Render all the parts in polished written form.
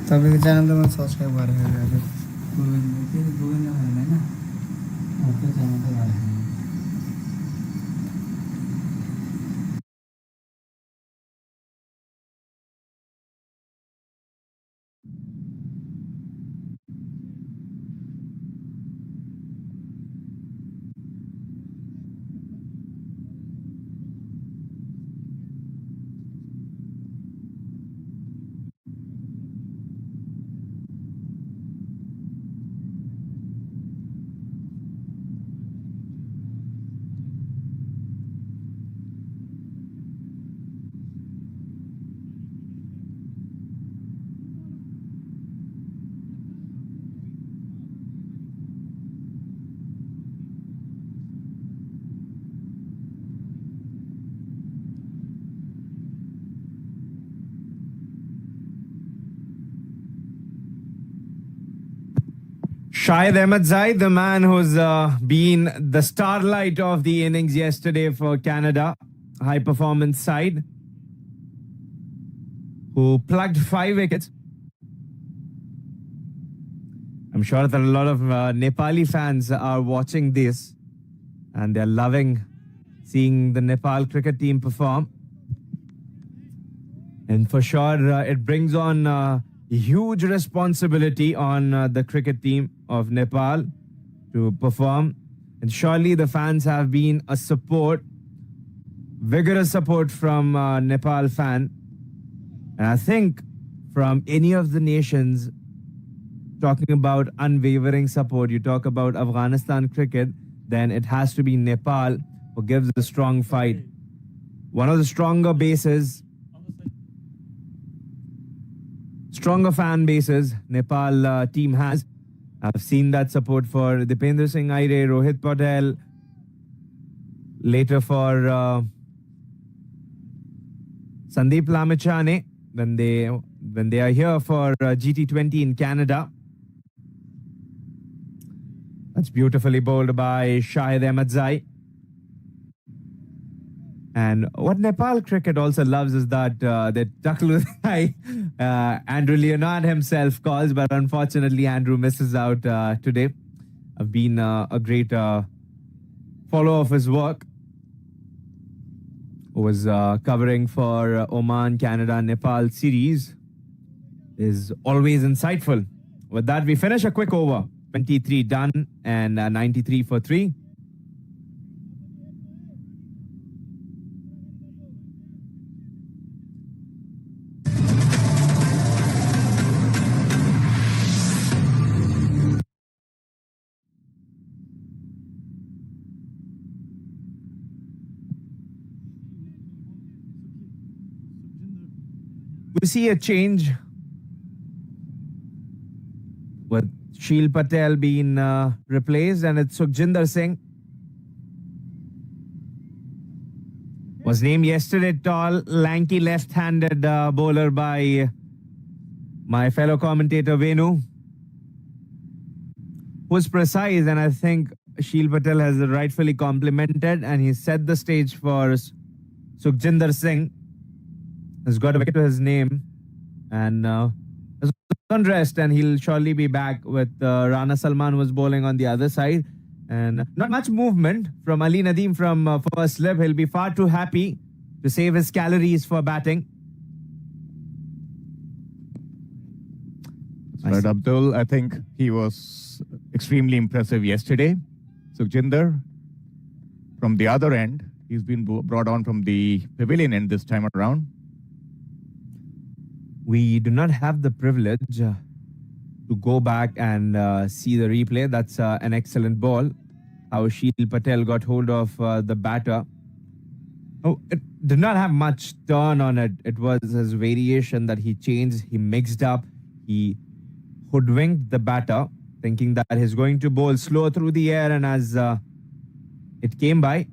तपाईँको च्यानल त म सब्सक्राइब गरेर हेरेको गोविन्द होइन अर्को च्यानल त गरेको Shahid Ahmedzai, the man who's been the starlight of the innings yesterday for Canada, high performance side, who plugged 5 wickets. I'm sure that a lot of Nepali fans are watching this and they're loving seeing the Nepal cricket team perform. And for sure, it brings on huge responsibility on the cricket team of Nepal to perform. And surely the fans have been a support, vigorous support from Nepal fan. And I think from any of the nations, talking about unwavering support, you talk about Afghanistan cricket, then it has to be Nepal who gives a strong fight. One of the stronger bases, stronger fan bases Nepal team has. I've seen that support for Dipendra Singh Aire, Rohit Patel, later for Sandeep Lamichhane when they are here for GT20 in Canada. That's beautifully bowled by Shahid Ahmedzai. And what Nepal cricket also loves is that the Takludai, Andrew Leonard himself calls, but unfortunately Andrew misses out today. I've been a great follower of his work. Was covering for Oman, Canada, Nepal series. Is always insightful. With that, we finish a quick over. 23 done and 93 for 3. We see a change with Sheel Patel being replaced, and it's Sukhjinder Singh. Was named yesterday tall, lanky, left-handed bowler by my fellow commentator Venu. Was precise, and I think Sheel Patel has rightfully complimented, and he set the stage for Sukhjinder Singh. Has got a wicket to his name, and is on rest, and he'll surely be back with Rana Salman was bowling on the other side, and not much movement from Ali Nadeem from first slip. He'll be far too happy to save his calories for batting. Right, Abdul, I think he was extremely impressive yesterday. Sukhjinder, from the other end, he's been brought on from the pavilion end this time around. We do not have the privilege to go back and see the replay. That's an excellent ball. How Sheel Patel got hold of the batter. Oh, it did not have much turn on it. It was his variation that he changed. He mixed up. He hoodwinked the batter, thinking that he's going to bowl slow through the air. And as it came by,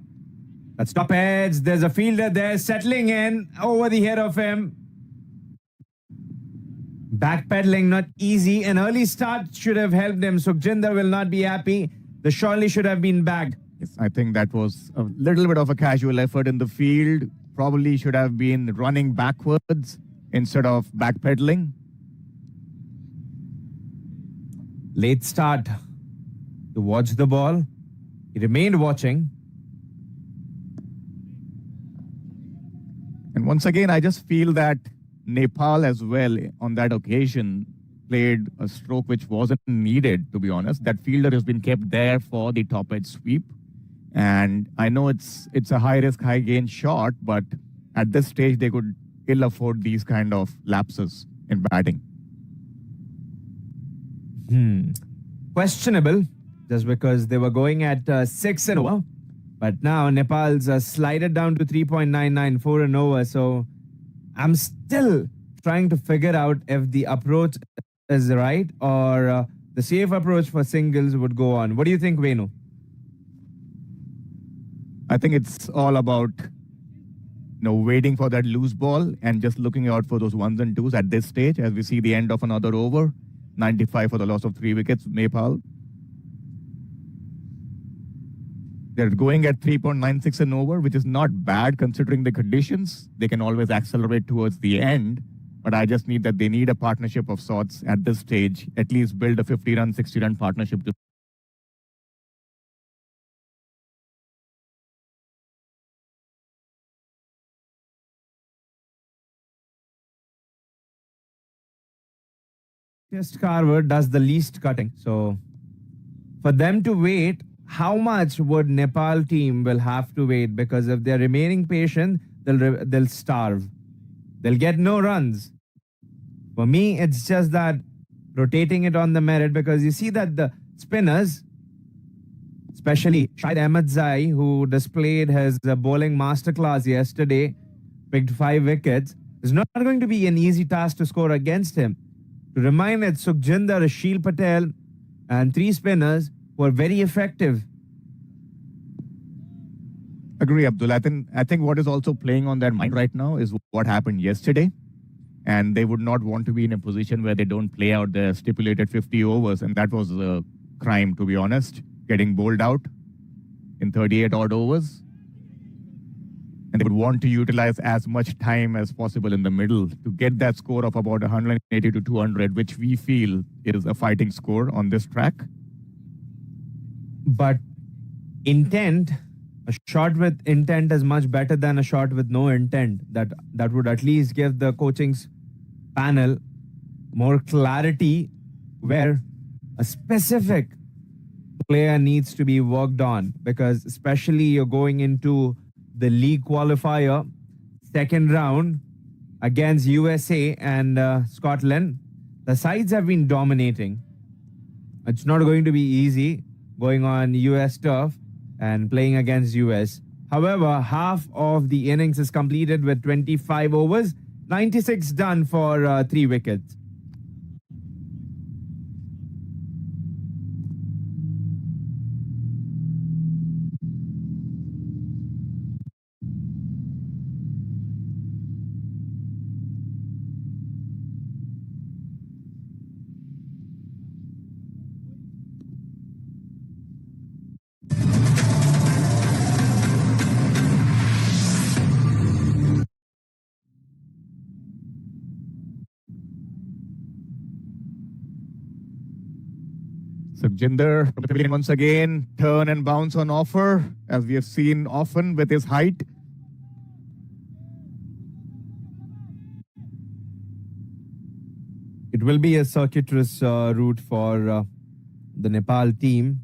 that's top edge. There's a fielder there settling in over the head of him. Backpedaling, not easy. An early start should have helped him. Sukhjinder will not be happy. The surely should have been bagged. Yes, I think that was a little bit of a casual effort in the field. Probably should have been running backwards instead of backpedaling. Late start to watch the ball. He remained watching. And once again, I just feel that Nepal as well on that occasion played a stroke which wasn't needed, to be honest. That fielder has been kept there for the top edge sweep. And I know it's a high risk, high gain shot, but at this stage, they could ill afford these kind of lapses in batting. Questionable, just because they were going at 6 and over. But now Nepal's slided down to 3.994 and over. So I'm still trying to figure out if the approach is right or the safe approach for singles would go on. What do you think, Venu? I think it's all about waiting for that loose ball and just looking out for those ones and twos at this stage as we see the end of another over. 95 for the loss of 3 wickets, Nepal. They're going at 3.96 and over, which is not bad considering the conditions. They can always accelerate towards the end, but I just need that they need a partnership of sorts at this stage, at least build a 50-run, 60-run partnership to Just Carver does the least cutting. So for them to wait, how much would Nepal team will have to wait? Because if they're remaining patient, they'll starve. They'll get no runs. For me, it's just that rotating it on the merit, because you see that the spinners, especially Shahid Ahmedzai, who displayed his bowling masterclass yesterday, picked 5 wickets, is not going to be an easy task to score against him. To remind that Sukhjinder, Ashil Patel, and 3 spinners were very effective. agree, Abdul. I think what is also playing on their mind right now is what happened yesterday. And they would not want to be in a position where they don't play out their stipulated 50 overs. And that was a crime, to be honest, getting bowled out in 38 odd overs. And they would want to utilize as much time as possible in the middle to get that score of about 180 to 200, which we feel is a fighting score on this track. But intent, a shot with intent is much better than a shot with no intent. That would at least give the coaching panel more clarity where a specific player needs to be worked on, because especially you're going into the league qualifier second round against USA and Scotland. The sides have been dominating. It's not going to be easy going on US turf and playing against US. However, half of the innings is completed with 25 overs, 96 done for 3 wickets. Sukhjinder from the pavilion once again, turn and bounce on offer, as we have seen often with his height. It will be a circuitous route for the Nepal team.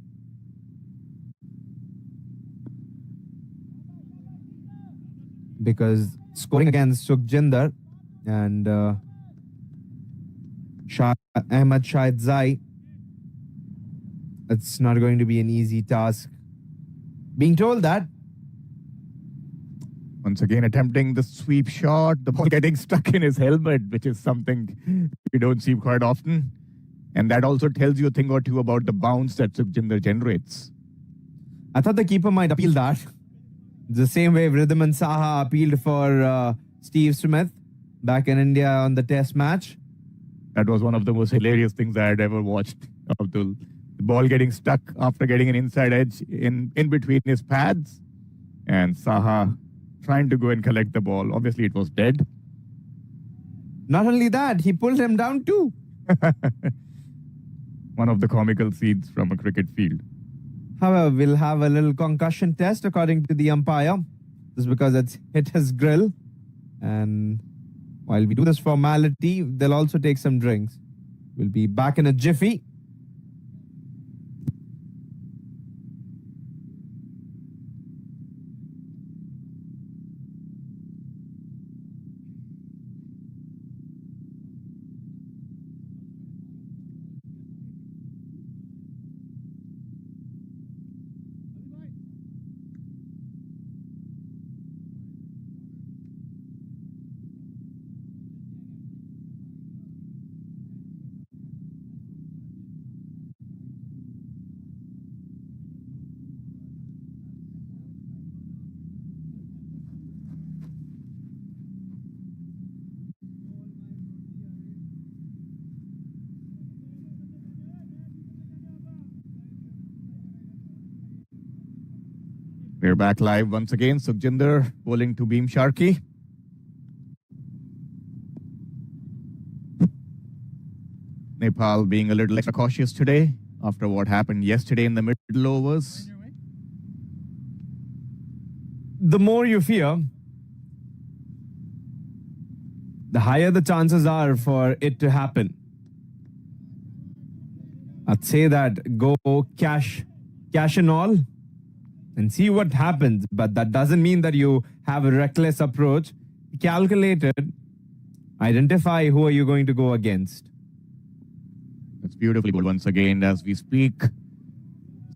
Because scoring against Sukhjinder and Ahmed Shahid Zai, it's not going to be an easy task. Being told that, Once again attempting the sweep shot, the ball getting stuck in his helmet, which is something we don't see quite often. And that also tells you a thing or two about the bounce that Sukhjinder generates. I thought the keeper might appeal that. The same way Vridhaman Saha appealed for Steve Smith back in India on the test match. That was one of the most hilarious things I had ever watched, Abdul. The ball getting stuck after getting an inside edge in between his pads. And Saha trying to go and collect the ball. Obviously, it was dead. Not only that, he pulled him down too. one of the comical scenes from a cricket field. However, we'll have a little concussion test according to the umpire. This is because it's hit his grill. And while we do this formality, they'll also take some drinks. We'll be back in a jiffy. We're back live once again. Sukhjinder bowling to Beam Sharkey. Nepal being a little extra cautious today after what happened yesterday in the middle overs. The more you fear, the higher the chances are for it to happen. I'd say that go cash and all and see what happens. But that doesn't mean that you have a reckless approach. Calculated, identify who are you going to go against. That's beautifully bowled once again as we speak.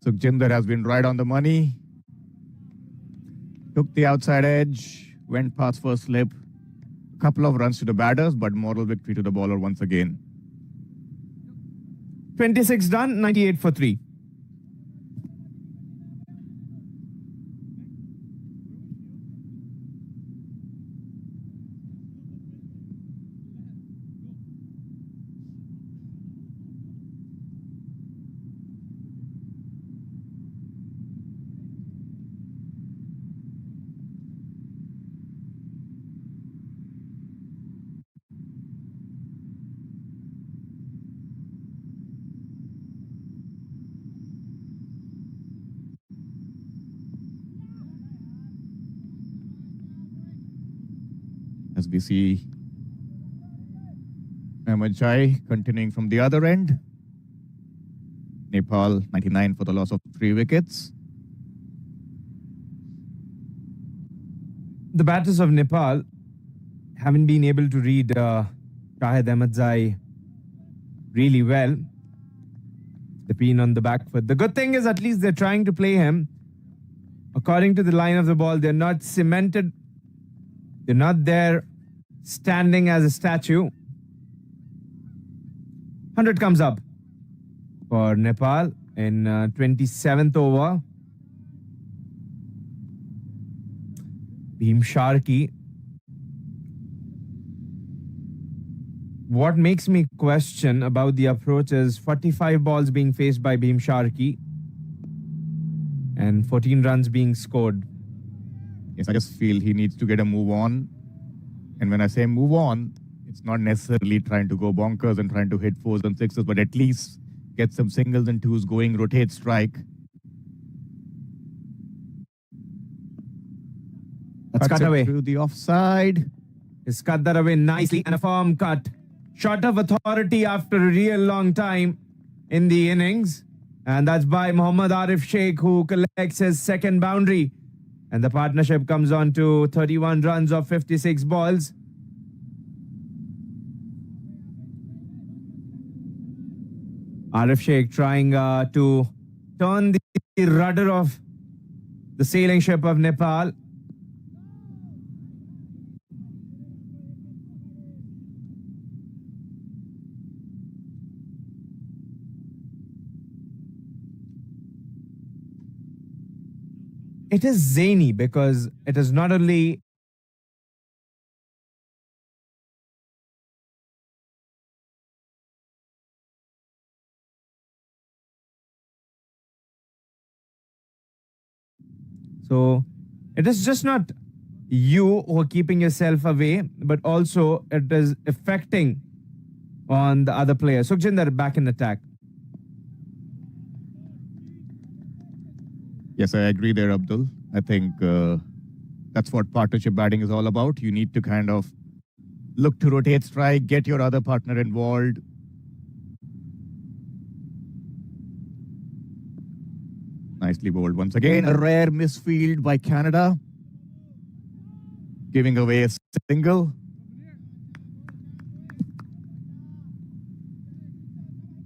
Sukhjinder has been right on the money. Took the outside edge, went past first slip. Couple of runs to the batters, but moral victory to the bowler once again. 26 done, 98 for 3. As we see Ahmed Chai continuing from the other end. Nepal 99 for the loss of 3 wickets. The batters of Nepal haven't been able to read Shahid Ahmedzai really well. They've been on the back foot. The good thing is at least they're trying to play him according to the line of the ball. They're not cemented. They're not there standing as a statue. 100 comes up for Nepal in 27th over. Beam Sharkey. What makes me question about the approach is 45 balls being faced by Beam Sharkey and 14 runs being scored. Yes, I just feel he needs to get a move on. And when I say move on, it's not necessarily trying to go bonkers and trying to hit 4s and 6s, but at least get some singles and 2s going, rotate strike. That's cut away. Through the offside. He's cut that away nicely and a firm cut. Shot of authority after a real long time in the innings. And that's by Mohammad Arif Sheikh, who collects his second boundary. And the partnership comes on to 31 runs of 56 balls. Arif Sheikh trying to turn the rudder of the sailing ship of Nepal. It is zany because it is not only so it is just not you who are keeping yourself away, but also it is affecting on the other players. Sukhjinder back in attack. Yes, I agree there, Abdul. I think that's what partnership batting is all about. You need to kind of look to rotate strike, get your other partner involved. Nicely bowled once again. A rare misfield by Canada, giving away a single.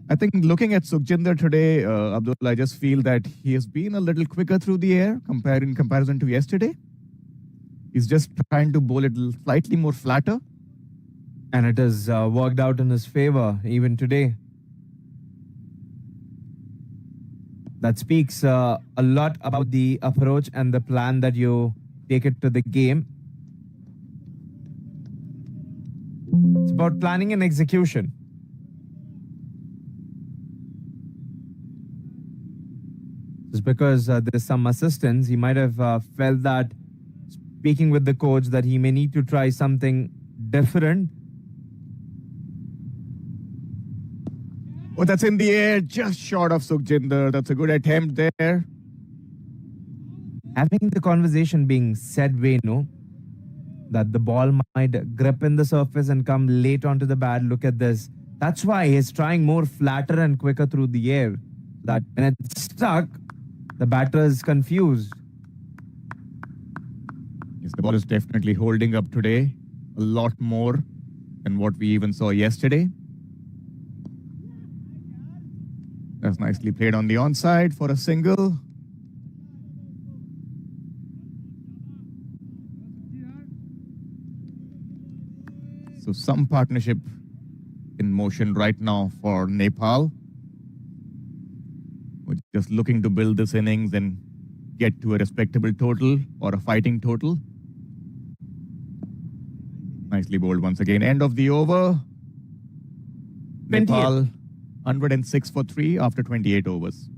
I think looking at Sukhjinder today, Abdul, I just feel that he has been a little quicker through the air in comparison to yesterday. He's just trying to bowl it slightly more flatter. And it has worked out in his favor even today. That speaks a lot about the approach and the plan that you take it to the game. It's about planning and execution. Just because there's some assistance, he might have felt that speaking with the coach that he may need to try something different. Oh, that's in the air, just short of Sukhjinder. That's a good attempt there. Having the conversation being said, no, that the ball might grip in the surface and come late onto the bat. Look at this. That's why he's trying more flatter and quicker through the air. That when it's stuck, the batter is confused. Yes, the ball is definitely holding up today a lot more than what we even saw yesterday. That's nicely played on the onside for a single. So some partnership in motion right now for Nepal. We're just looking to build this innings and get to a respectable total or a fighting total. Nicely bowled once again. End of the over. 28. Nepal 106 for 3 after 28 overs.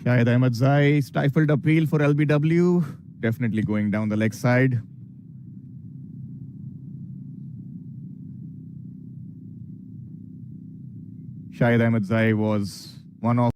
Shahid Ahmed Zai, stifled appeal for LBW. Definitely going down the leg side. Shahid Ahmed Zai was one of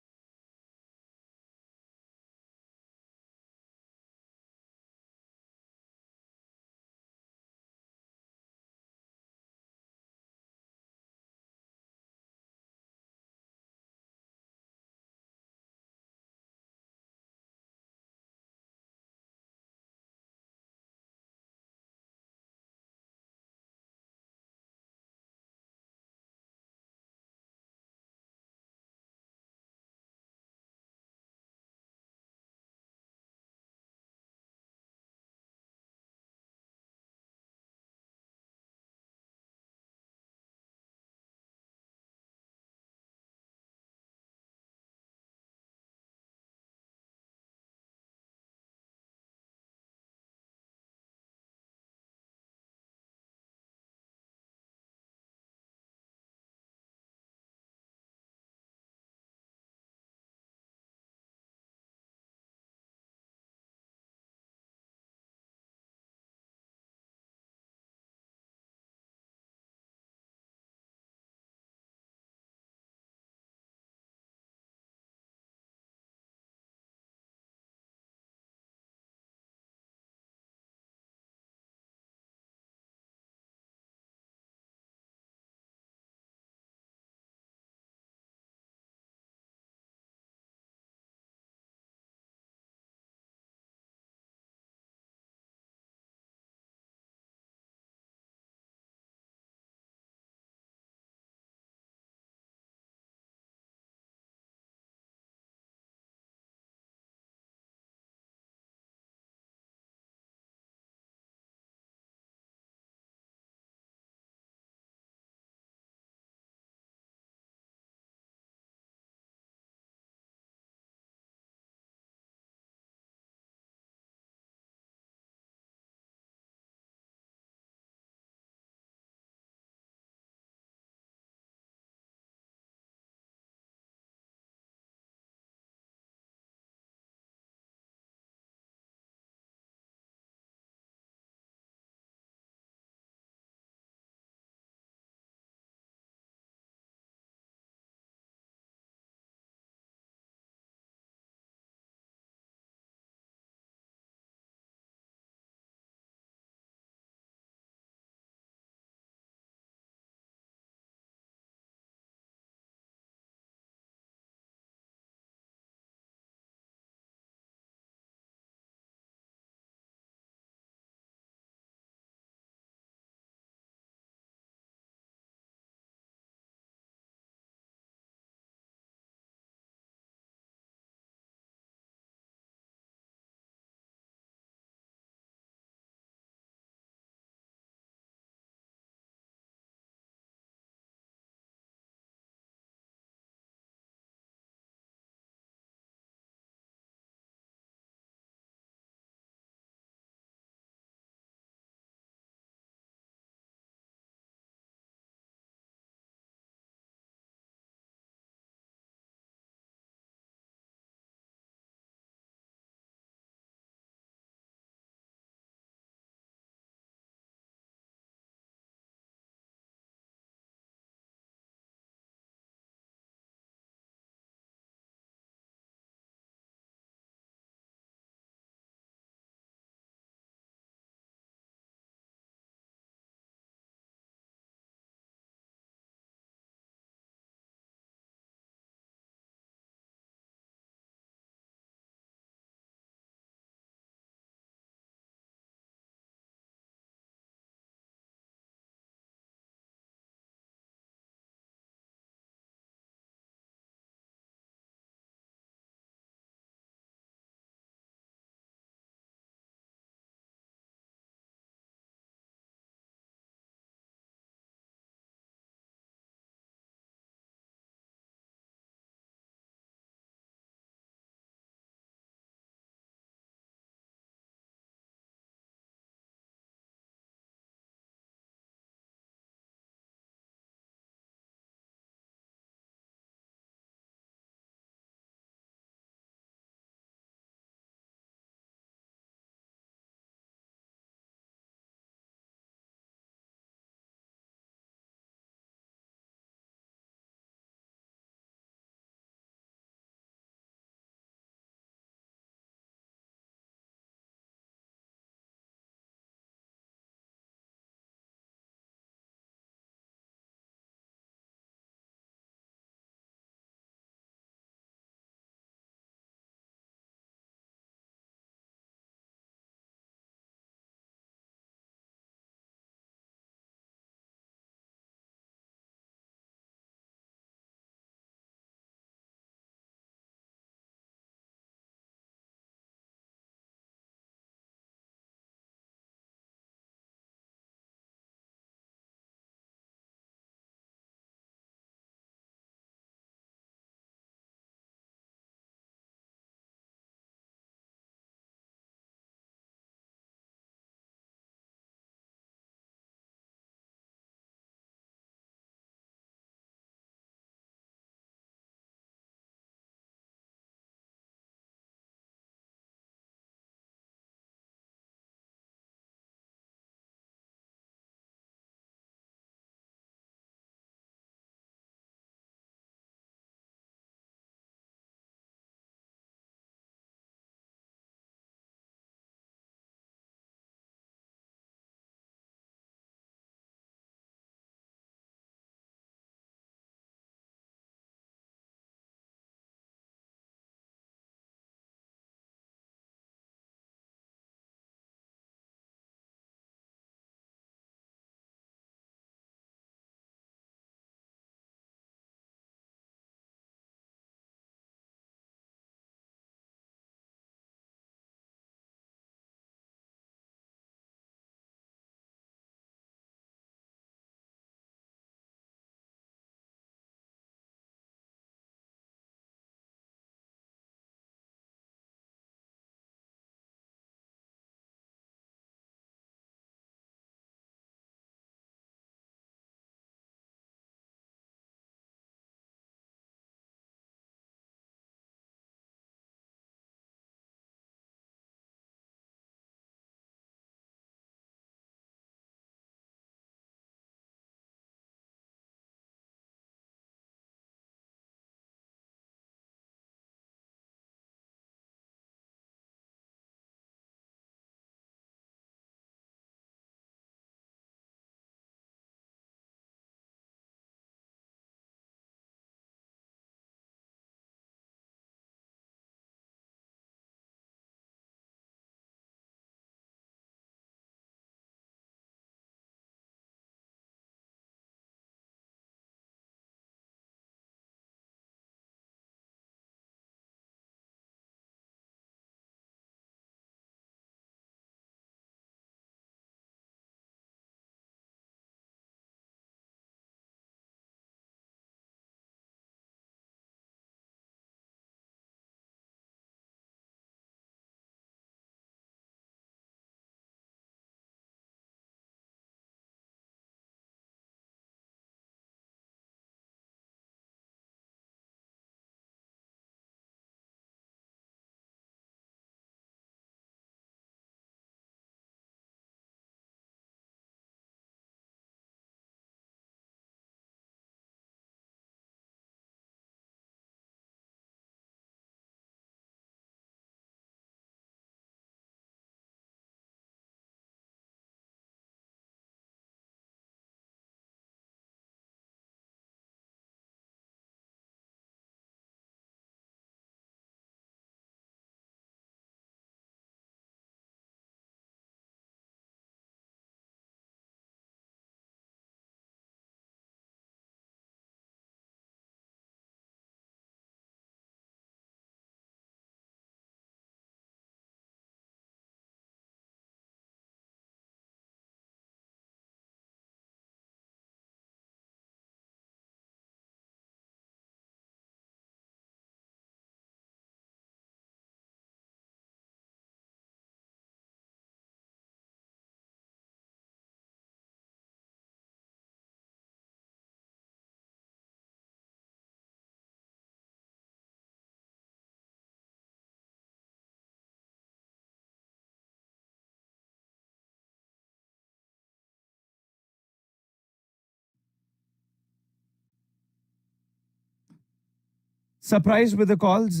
Surprised with the calls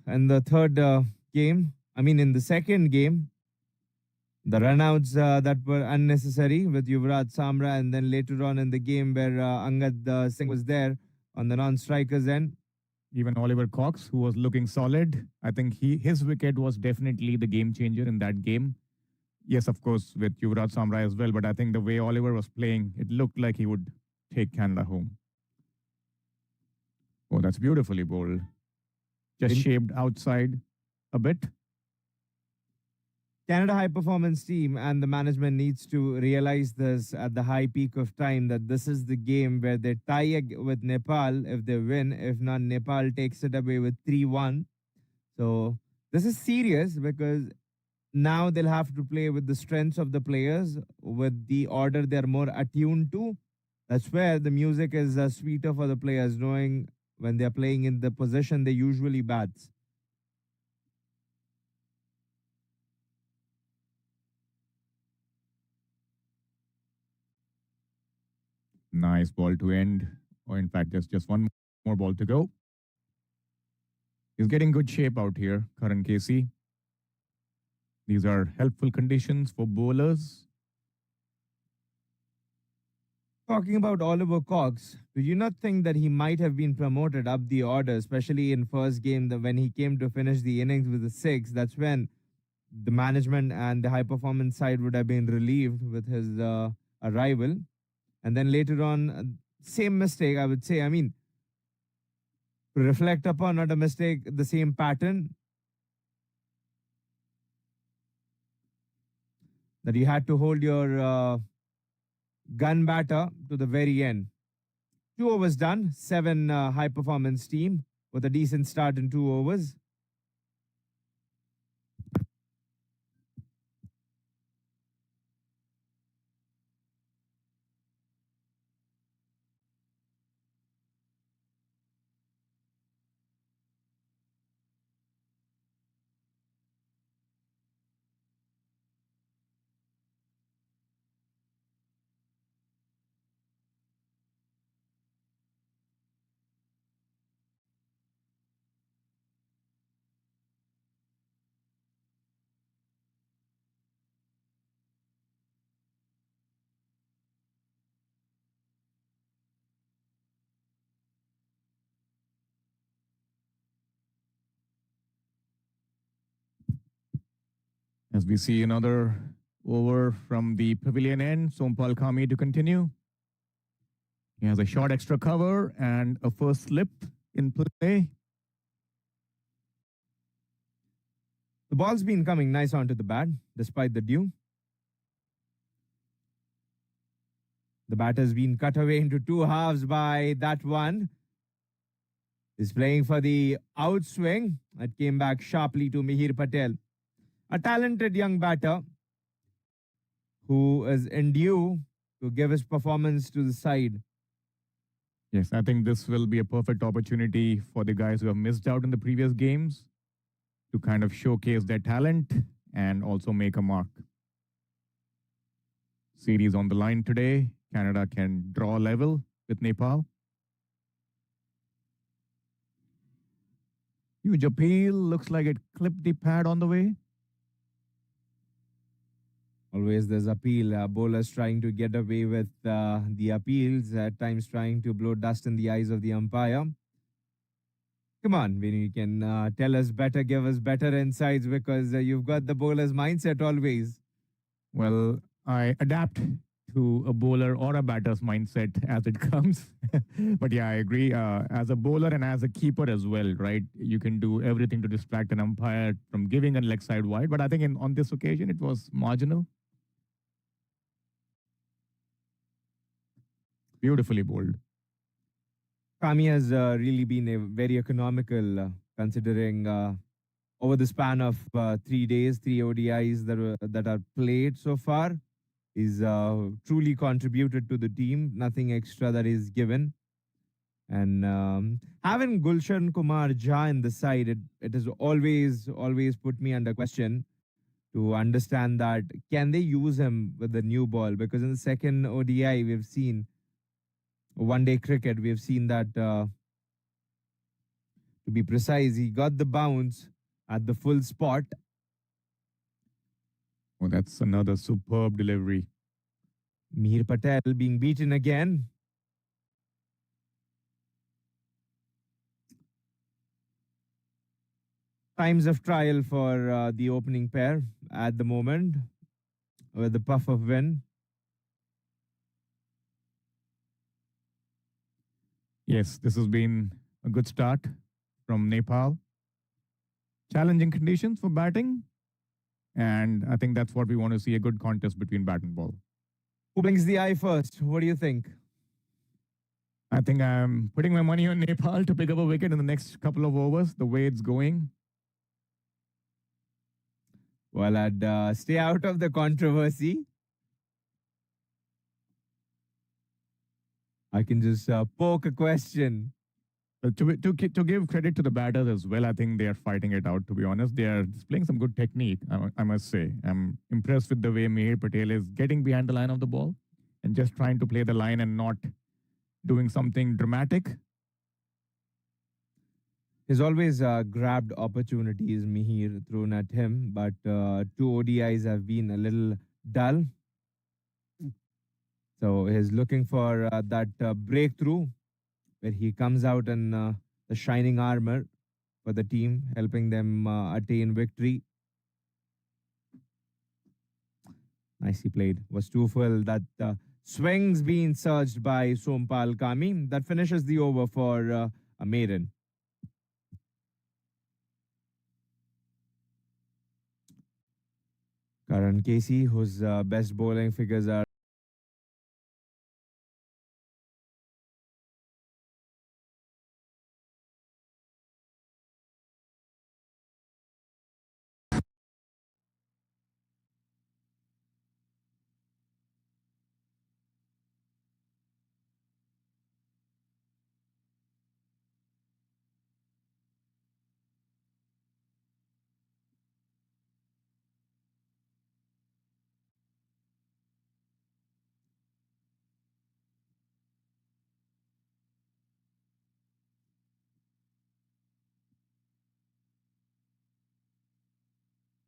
in the third game. I mean, in the second game, the runouts that were unnecessary with Yuvraj Samra, and then later on in the game where Angad Singh was there on the non-strikers end. Even Oliver Cox, who was looking solid, I think his wicket was definitely the game changer in that game. Yes, of course, with Yuvraj Samra as well, but I think the way Oliver was playing, it looked like he would take Canada home. Oh, that's beautifully bowled. Just shaped outside a bit. Canada high performance team and the management needs to realize this at the high peak of time that this is the game where they tie with Nepal if they win. If not, Nepal takes it away with 3-1. So this is serious because now they'll have to play with the strengths of the players, with the order they're more attuned to. That's where the music is sweeter for the players, knowing when they're playing in the position they usually bats. Nice ball to end. Or in fact, there's just one more ball to go. He's getting good shape out here, Karan Casey. These are helpful conditions for bowlers. Talking about Oliver Cox, do you not think that he might have been promoted up the order, especially in first game when he came to finish the innings with a six? That's when the management and the high performance side would have been relieved with his arrival. And then later on, same mistake, I would say. I mean, to reflect upon, not a mistake, the same pattern that you had to hold your gun batter to the very end. 2 overs done, 7 high performance team with a decent start in 2 overs. As we see another over from the pavilion end, Sompal Kami to continue. He has a short extra cover and a first slip in play. The ball's been coming nice onto the bat, despite the dew. The batter's been cut away into two halves by that one. He's playing for the outswing. It came back sharply to Mihir Patel. A talented young batter who is in due to give his performance to the side. Yes, I think this will be a perfect opportunity for the guys who have missed out in the previous games to kind of showcase their talent and also make a mark. Series on the line today. Canada can draw level with Nepal. Huge appeal. Looks like it clipped the pad on the way. Always there's appeal. Bowlers trying to get away with the appeals, at times trying to blow dust in the eyes of the umpire. Come on, Vinny, you can tell us better, give us better insights because you've got the bowler's mindset always. Well, I adapt to a bowler or a batter's mindset as it comes. But yeah, I agree. As a bowler and as a keeper as well, right? You can do everything to distract an umpire from giving a leg side wide. But I think on this occasion, it was marginal. Beautifully bowled. Kami has really been very economical considering over the span of 3 days, 3 ODIs that are played so far. He's truly contributed to the team, nothing extra that is given. And having Gulshan Kumar Jha in the side, it has always put me under question to understand that can they use him with the new ball? Because in the second ODI, we've seen one day cricket, we've seen that To be precise, he got the bounce at the full spot. Oh, that's another superb delivery. Mihir Patel being beaten again. Times of trial for the opening pair at the moment with the puff of wind. Yes, this has been a good start from Nepal. Challenging conditions for batting. And I think that's what we want to see, a good contest between bat and ball. Who blinks the eye first? What do you think? I think I'm putting my money on Nepal to pick up a wicket in the next couple of overs, the way it's going. Well, I'd stay out of the controversy. I can just poke a question. To give credit to the batters as well, I think they are fighting it out, to be honest. They are displaying some good technique, I must say. I'm impressed with the way Mihir Patel is getting behind the line of the ball and just trying to play the line and not doing something dramatic. He's always grabbed opportunities, Mihir, thrown at him, but two ODIs have been a little dull. So he's looking for that breakthrough where he comes out in the shining armor for the team, helping them attain victory. Nicely played. Was too full. That swings being surged by Sompal Kami. That finishes the over for a maiden. Karan Casey, whose best bowling figures are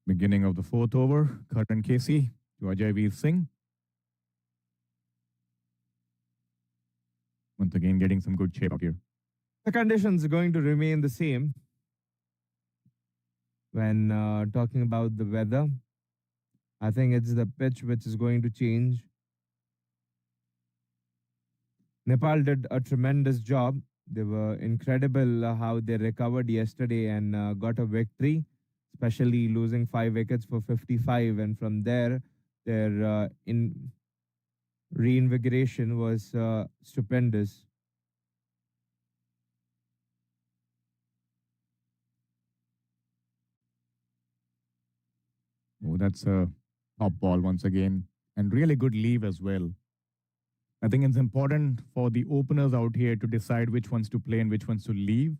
Beginning of the fourth over, Karan Casey to Ajay Singh. Once again, getting some good shape out here. the conditions are going to remain the same when talking about the weather. I think it's the pitch which is going to change. Nepal did a tremendous job. They were incredible how they recovered yesterday and got a victory, especially losing 5 wickets for 55. And from there, their reinvigoration was stupendous. Oh, that's a top ball once again. And really good leave as well. I think it's important for the openers out here to decide which ones to play and which ones to leave.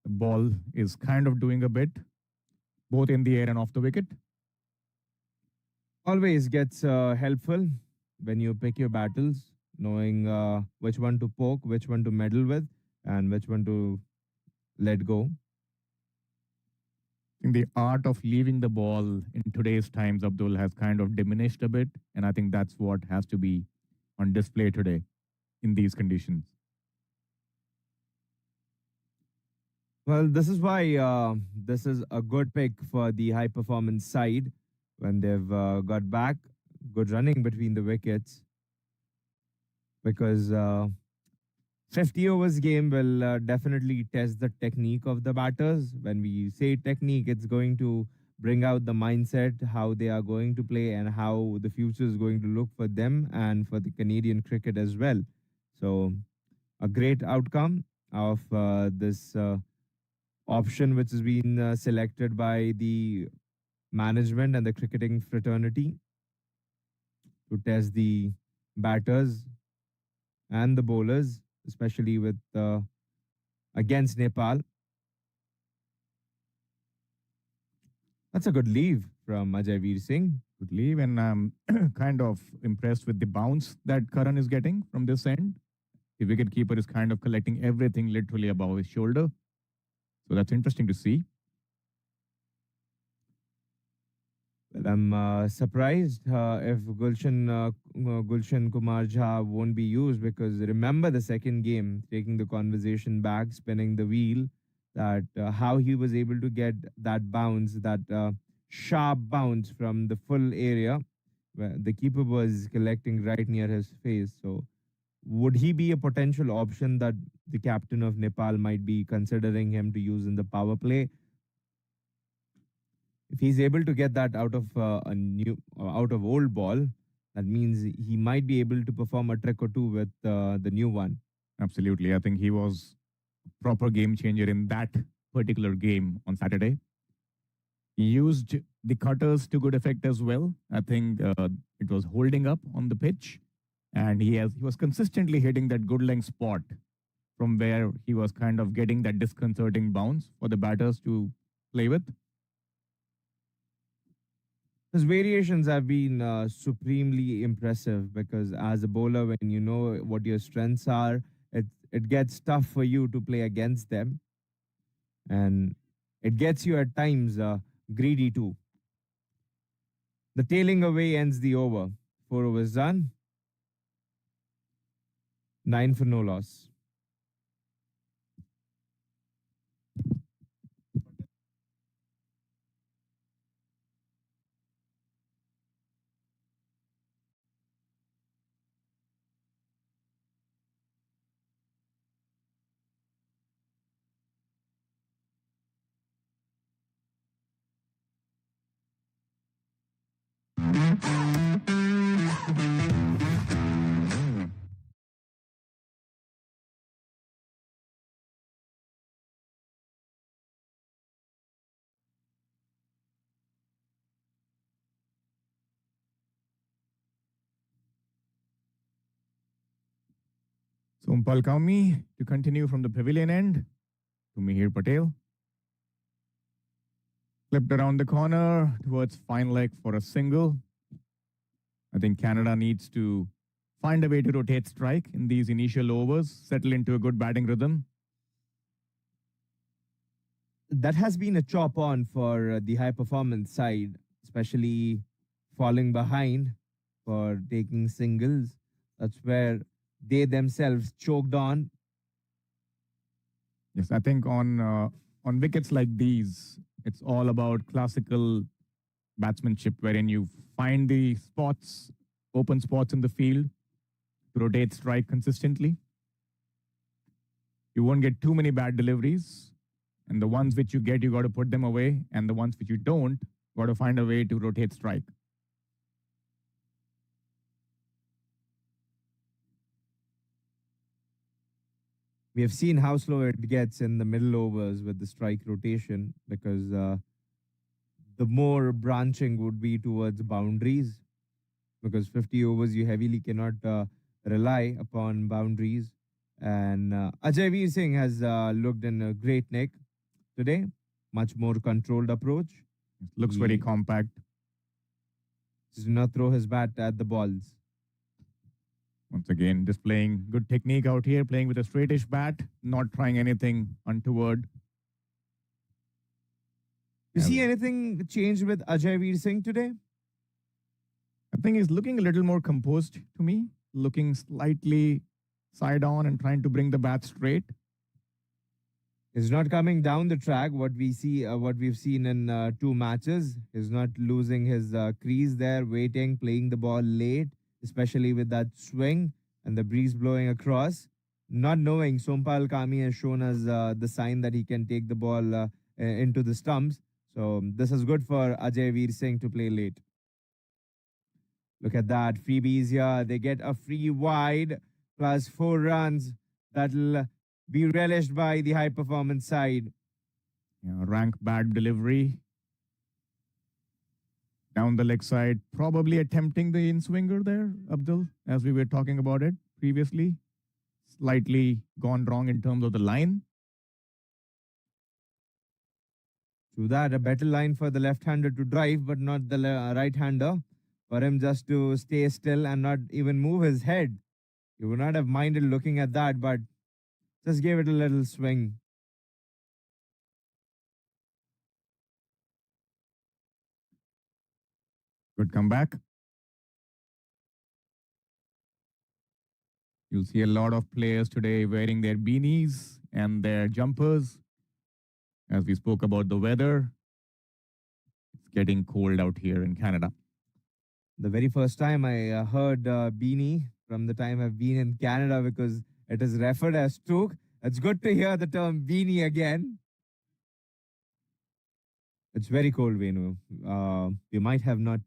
The ball is kind of doing a bit, both in the air and off the wicket. Always gets helpful when you pick your battles, knowing which one to poke, which one to meddle with, and which one to let go. I think the art of leaving the ball in today's times, Abdul, has kind of diminished a bit. And I think that's what has to be on display today in these conditions. Well, this is why this is a good pick for the high performance side when they've got back. Good running between the wickets because 50 overs game will definitely test the technique of the batters. When we say technique, it's going to bring out the mindset, how they are going to play, and how the future is going to look for them and for the Canadian cricket as well. So, a great outcome of this option, which has been selected by the management and the cricketing fraternity to test the batters and the bowlers, especially with against Nepal. That's a good leave from Ajay Singh. Good leave. And I'm kind of impressed with the bounce that Karan is getting from this end. The wicketkeeper is kind of collecting everything literally above his shoulder. So that's interesting to see. Well, I'm surprised if Gulshan Kumar Jha won't be used, because remember the second game, taking the conversation back, spinning the wheel, that how he was able to get that bounce, that sharp bounce from the full area where the keeper was collecting right near his face. So would he be a potential option that the captain of Nepal might be considering him to use in the power play? If he's able to get that out of out of old ball, that means he might be able to perform a trick or two with the new one. Absolutely. I think he was a proper game changer in that particular game on Saturday. He used the cutters to good effect as well. I think it was holding up on the pitch, and he was consistently hitting that good length spot from where he was kind of getting that disconcerting bounce for the batters to play with. His variations have been supremely impressive, because as a bowler, when you know what your strengths are, it gets tough for you to play against them, and it gets you at times greedy too. The tailing away ends the over. 4 overs done, 9 for no loss. So Umpal Kaumi to continue from the pavilion end to Mihir Patel. Flipped around the corner towards fine leg for a single. I think Canada needs to find a way to rotate strike in these initial overs, settle into a good batting rhythm. That has been a chop on for the high performance side, especially falling behind for taking singles. That's where they themselves choked on. Yes, I think on wickets like these, it's all about classical batsmanship, wherein you find the spots, open spots in the field to rotate strike consistently. You won't get too many bad deliveries, and the ones which you get, you got to put them away, and the ones which you don't, got to find a way to rotate strike. We have seen how slow it gets in the middle overs with the strike rotation, because the more branching would be towards boundaries, because 50 overs you heavily cannot rely upon boundaries. And Ajay Veer Singh has looked in a great nick today, much more controlled approach. It looks very He compact. does not throw his bat at the balls. Once again, displaying good technique out here, playing with a straightish bat, not trying anything untoward. You see Well, anything change with Ajay Veer Singh today? I think he's looking a little more composed to me, looking slightly side on and trying to bring the bat straight. He's not coming down the track. What we've seen in 2 matches. He's not losing his crease there, waiting, playing the ball late, especially with that swing and the breeze blowing across. Not knowing, Sompal Kami has shown us the sign that he can take the ball into the stumps. So this is good for Ajay Veer Singh to play late. Look at that. Freebies here. They get a free wide plus 4 runs. That'll be relished by the high performance side. Rank bad delivery down the leg side, probably attempting the in swinger there, Abdul, as we were talking about it previously. Slightly gone wrong in terms of the line. To that, a better line for the left-hander to drive, but not the right-hander. For him just to stay still and not even move his head. You would not have minded looking at that, but just gave it a little swing. Good comeback. You'll see a lot of players today wearing their beanies and their jumpers. As we spoke about the weather, it's getting cold out here in Canada. The very first time I heard beanie from the time I've been in Canada because it is referred as toque. It's good to hear the term beanie again. It's very cold, Venu. You might have not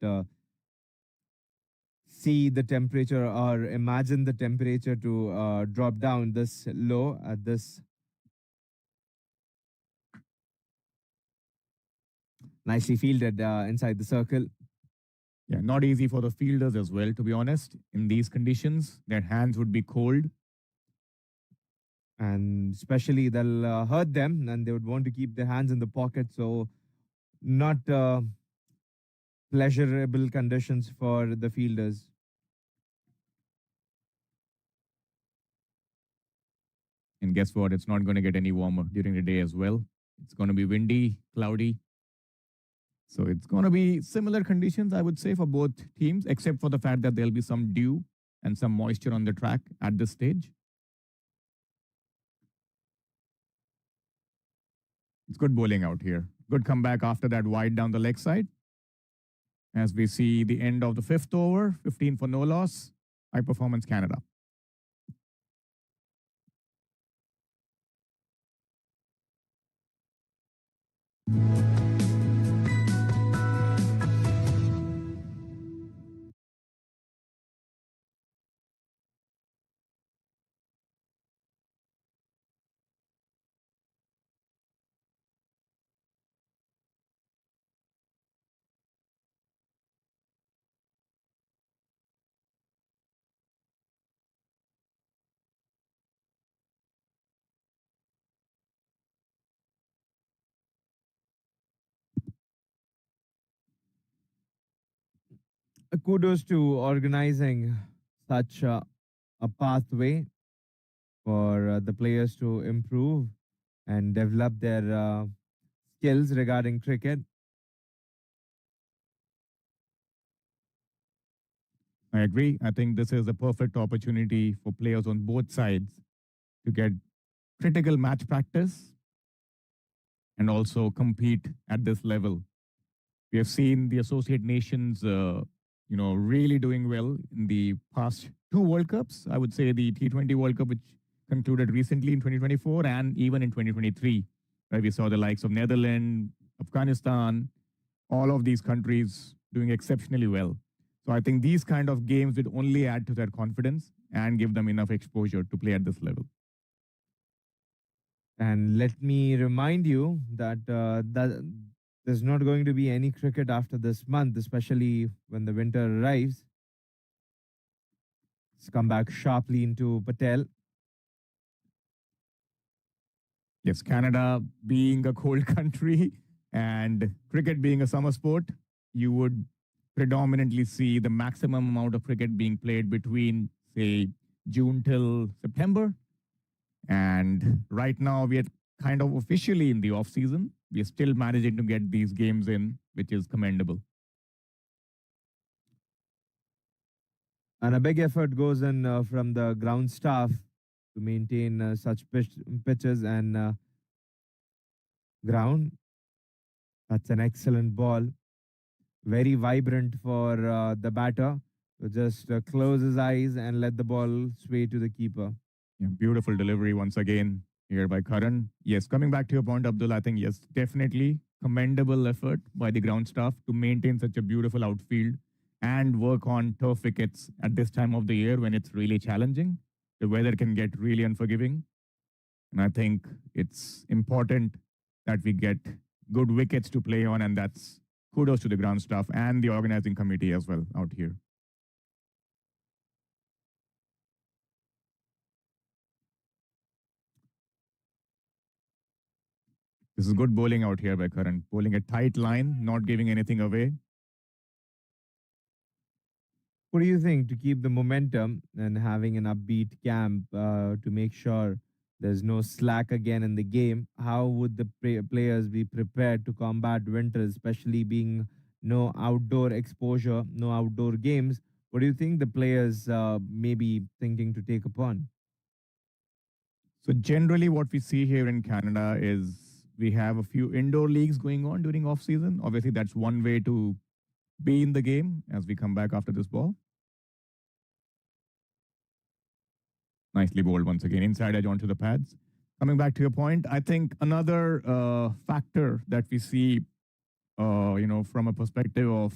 see the temperature or imagine the temperature to drop down this low at this nicely fielded inside the circle. Yeah, not easy for the fielders as well, to be honest. In these conditions, their hands would be cold. And especially they'll hurt them and they would want to keep their hands in the pocket. So, not pleasurable conditions for the fielders. And guess what? It's not going to get any warmer during the day as well. It's going to be windy, cloudy. So it's going to be similar conditions, I would say, for both teams, except for the fact that there'll be some dew and some moisture on the track at this stage. It's good bowling out here. Good comeback after that wide down the leg side. As we see the end of the fifth over, 15 for no loss. High performance Canada. Kudos to organizing such a pathway for the players to improve and develop their skills regarding cricket. I agree. I think this is a perfect opportunity for players on both sides to get critical match practice and also compete at this level. We have seen the associate nations, really doing well in the past two World Cups. I would say the T20 World Cup, which concluded recently in 2024, and even in 2023, where we saw the likes of Netherlands, Afghanistan, all of these countries doing exceptionally well. So I think these kind of games would only add to their confidence and give them enough exposure to play at this level. And let me remind you that there's not going to be any cricket after this month, especially when the winter arrives. It's come back sharply into Patel. Yes, Canada being a cold country and cricket being a summer sport, you would predominantly see the maximum amount of cricket being played between, say, June till September. And right now, we are kind of officially in the off season. We are still managing to get these games in, which is commendable. And a big effort goes in from the ground staff to maintain such pitches and ground. That's an excellent ball. Very vibrant for the batter to just close his eyes and let the ball sway to the keeper. Yeah, beautiful delivery once again here by Karan. Yes, coming back to your point, Abdul, I think, yes, definitely commendable effort by the ground staff to maintain such a beautiful outfield and work on turf wickets at this time of the year when it's really challenging. The weather can get really unforgiving. And I think it's important that we get good wickets to play on, and that's kudos to the ground staff and the organizing committee as well out here. This is good bowling out here by Karan. Bowling a tight line, not giving anything away. What do you think to keep the momentum and having an upbeat camp to make sure there's no slack again in the game? How would the players be prepared to combat winter, especially being no outdoor exposure, no outdoor games. What do you think the players may be thinking to take upon? So generally, what we see here in Canada is we have a few indoor leagues going on during off season. Obviously, that's one way to be in the game as we come back after this ball. Nicely bowled once again, inside edge onto the pads. Coming back to your point, I think another factor that we see, from a perspective of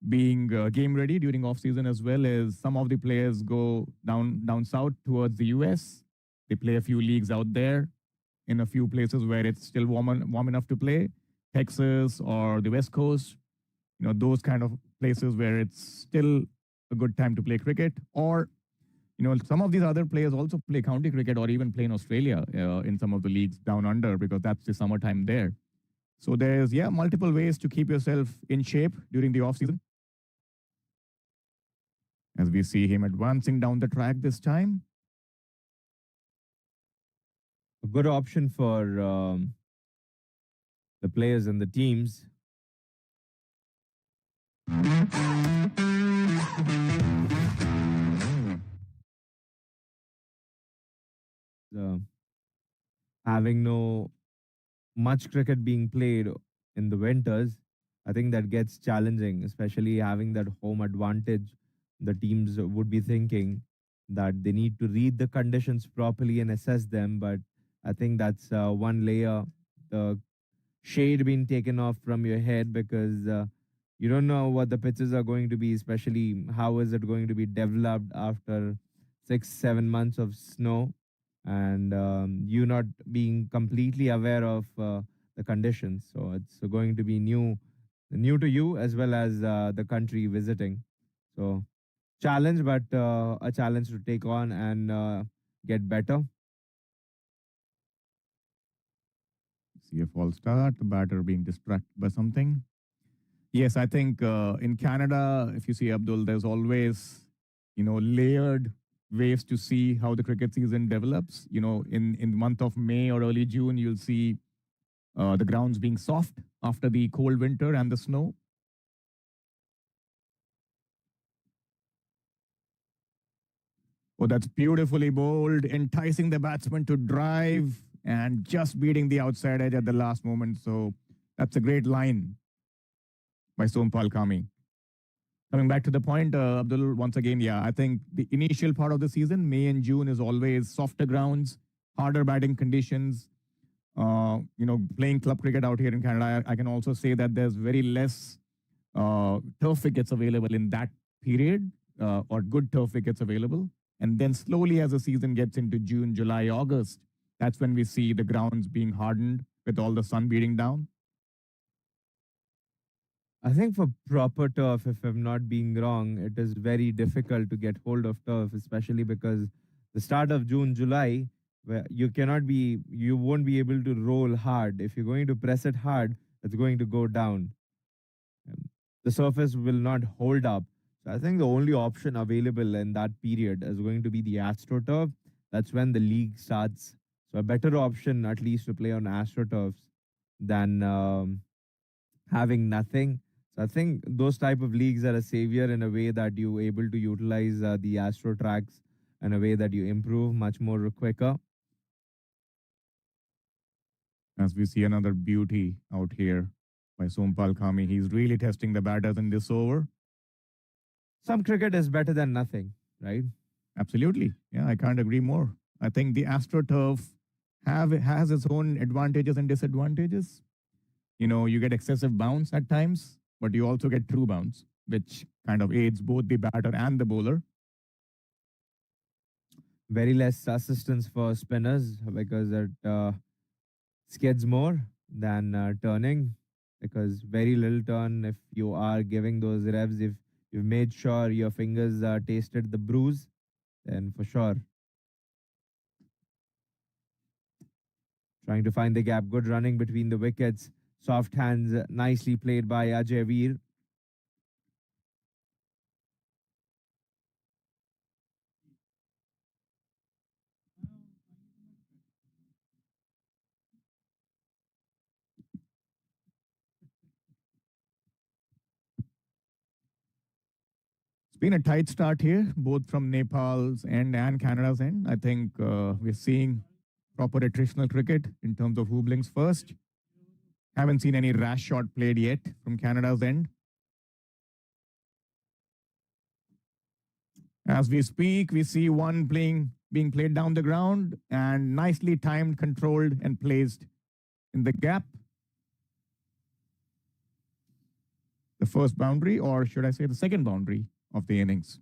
being game ready during off season as well is some of the players go down south towards the US. They play a few leagues out there in a few places where it's still warm enough to play, Texas or the West Coast. Those kind of places where it's still a good time to play cricket. Or some of these other players also play county cricket or even play in Australia in some of the leagues down under because that's the summertime there. So there's multiple ways to keep yourself in shape during the off season. As we see him advancing down the track this time. A good option for the players and the teams. Uh, Having no much cricket being played in the winters, I think that gets challenging, especially having that home advantage. The teams would be thinking that they need to read the conditions properly and assess them. But I think that's one layer, the shade being taken off from your head because you don't know what the pitches are going to be, especially how is it going to be developed after 6 7 months of snow and you not being completely aware of the conditions. So it's going to be new to you as well as the country visiting. So challenge, but a challenge to take on and get better. See a false start, the batter being distracted by something. Yes, I think in Canada, if you see Abdul, there's always, layered ways to see how the cricket season develops. In the month of May or early June, you'll see the grounds being soft after the cold winter and the snow. Oh, that's beautifully bowled, enticing the batsman to drive and just beating the outside edge at the last moment. So that's a great line by Sompal Kami. Coming back to the point, Abdul, once again, I think the initial part of the season, May and June, is always softer grounds, harder batting conditions. Playing club cricket out here in Canada, I can also say that there's very less turf wickets available in that period, or good turf wickets available. And then slowly, as the season gets into June, July, August, that's when we see the grounds being hardened with all the sun beating down. I think for proper turf, if I'm not being wrong, it is very difficult to get hold of turf, especially because the start of June, July, where you won't be able to roll hard. If you're going to press it hard, it's going to go down. Um, The surface will not hold up. So I think the only option available in that period is going to be the AstroTurf. That's when the league starts. So a better option, at least, to play on AstroTurfs than having nothing. So I think those type of leagues are a savior in a way that you able to utilize the Astro tracks in a way that you improve much more quicker. As we see another beauty out here by Sompal Kami. He's really testing the batters in this over. Some cricket is better than nothing, right? Absolutely. Yeah, I can't agree more. I think the AstroTurf has its own advantages and disadvantages. You get excessive bounce at times, but you also get true bounce, which kind of aids both the batter and the bowler. Very less assistance for spinners because it skids more than turning because very little turn if you are giving those revs. If you've made sure your fingers tasted the bruise, then for sure. Trying to find the gap. Good running between the wickets. Soft hands, nicely played by Ajay Veer. Been a tight start here, both from Nepal's end and Canada's end. I think we're seeing proper attritional cricket in terms of who blinks first. Haven't seen any rash shot played yet from Canada's end. As we speak, we see one being played down the ground and nicely timed, controlled, and placed in the gap. The first boundary, or should I say the second boundary of the innings.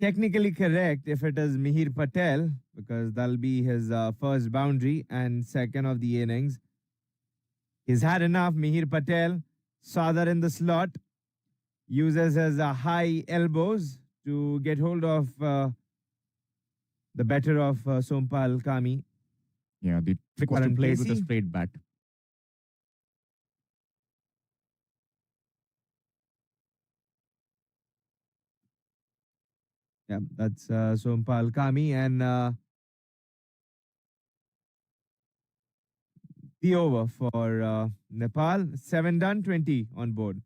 Technically correct if it is Mihir Patel, because that'll be his first boundary and second of the innings. He's had enough. Mihir Patel, Sadar in the slot, uses his high elbows to get hold of the better of Sompal Kami. Yeah, the trick was to Karan play it with a Casey. straight bat. Yeah, that's Sompal Kami. And the over for Nepal. 7 done, 20 on board.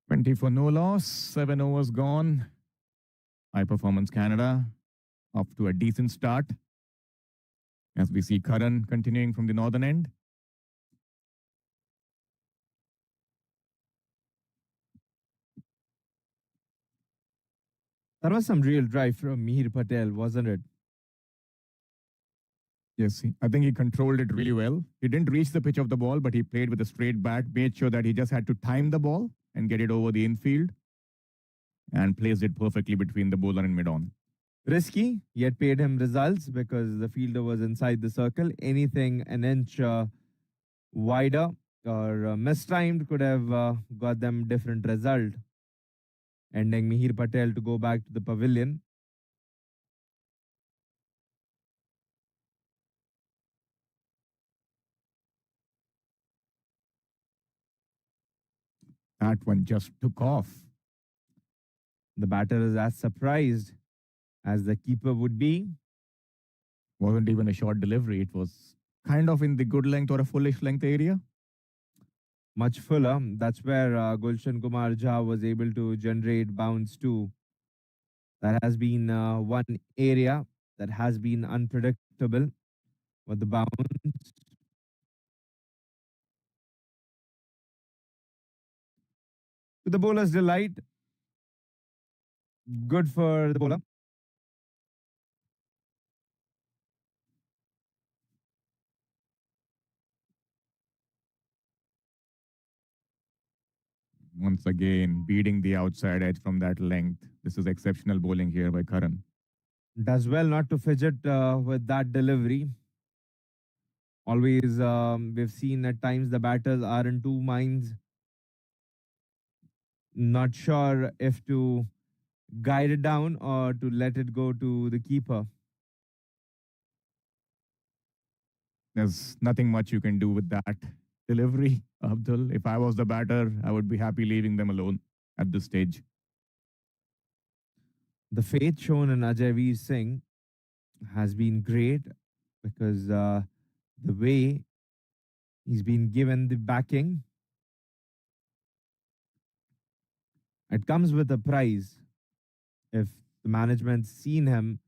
Twenty for no loss, 7 overs gone. High performance Canada off to a decent start. As we see Karan continuing from the northern end. That was some real drive from Mihir Patel, wasn't it? Yes, I think he controlled it really well. He didn't reach the pitch of the ball, but he played with a straight bat, made sure that he just had to time the ball and get it over the infield and placed it perfectly between the bowler and mid-on. Risky, yet paid him results because the fielder was inside the circle. Anything an inch wider or mistimed could have got them different result, ending Mihir Patel to go back to the pavilion. That one just took off. The batter is as surprised as the keeper would be. Wasn't even a short delivery. It was kind of in the good length or a fullish length area. Much fuller. That's where Gulshan Kumar Jha was able to generate bounce too. That has been one area that has been unpredictable with the bounce. To the bowler's delight, good for the bowler. Once again, beating the outside edge from that length. This is exceptional bowling here by Karan. Does well not to fidget with that delivery. Always, we've seen at times the batters are in two minds, not sure if to guide it down or to let it go to the keeper. There's nothing much you can do with that delivery, Abdul. If I was the batter, I would be happy leaving them alone at this stage. The faith shown in Ajay Veer Singh has been great because the way he's been given the backing, it comes with a prize. If the management's seen him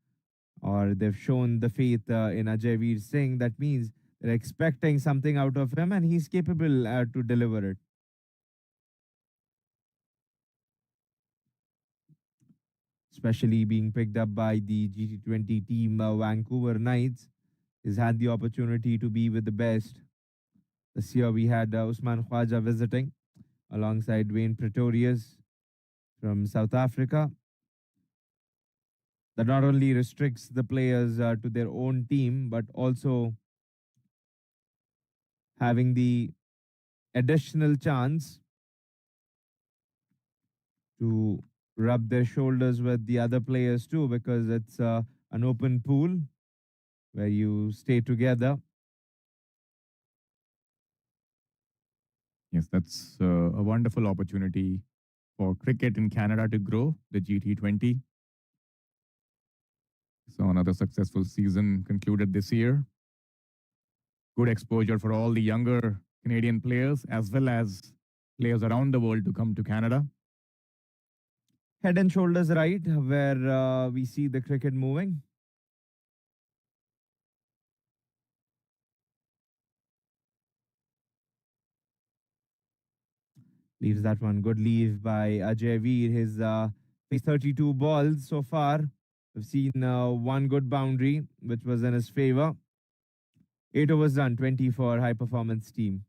or they've shown the faith in Ajay Veer Singh, that means they're expecting something out of him and he's capable to deliver it. Especially being picked up by the GT20 team Vancouver Knights. He's had the opportunity to be with the best. This year we had Usman Khwaja visiting. alongside Dwayne Pretorius from South Africa. That not only restricts the players to their own team, but also having the additional chance to rub their shoulders with the other players too, because it's an open pool where you stay together. Yes, that's a wonderful opportunity for cricket in Canada to grow, the GT20. So another successful season concluded this year. Good exposure for all the younger Canadian players as well as players around the world to come to Canada. Head and shoulders right, where we see the cricket moving. Leaves that one. Good leave by Ajay Veer. His 32 balls so far. We've seen one good boundary, which was in his favor. 8 overs done, 20 for high performance team.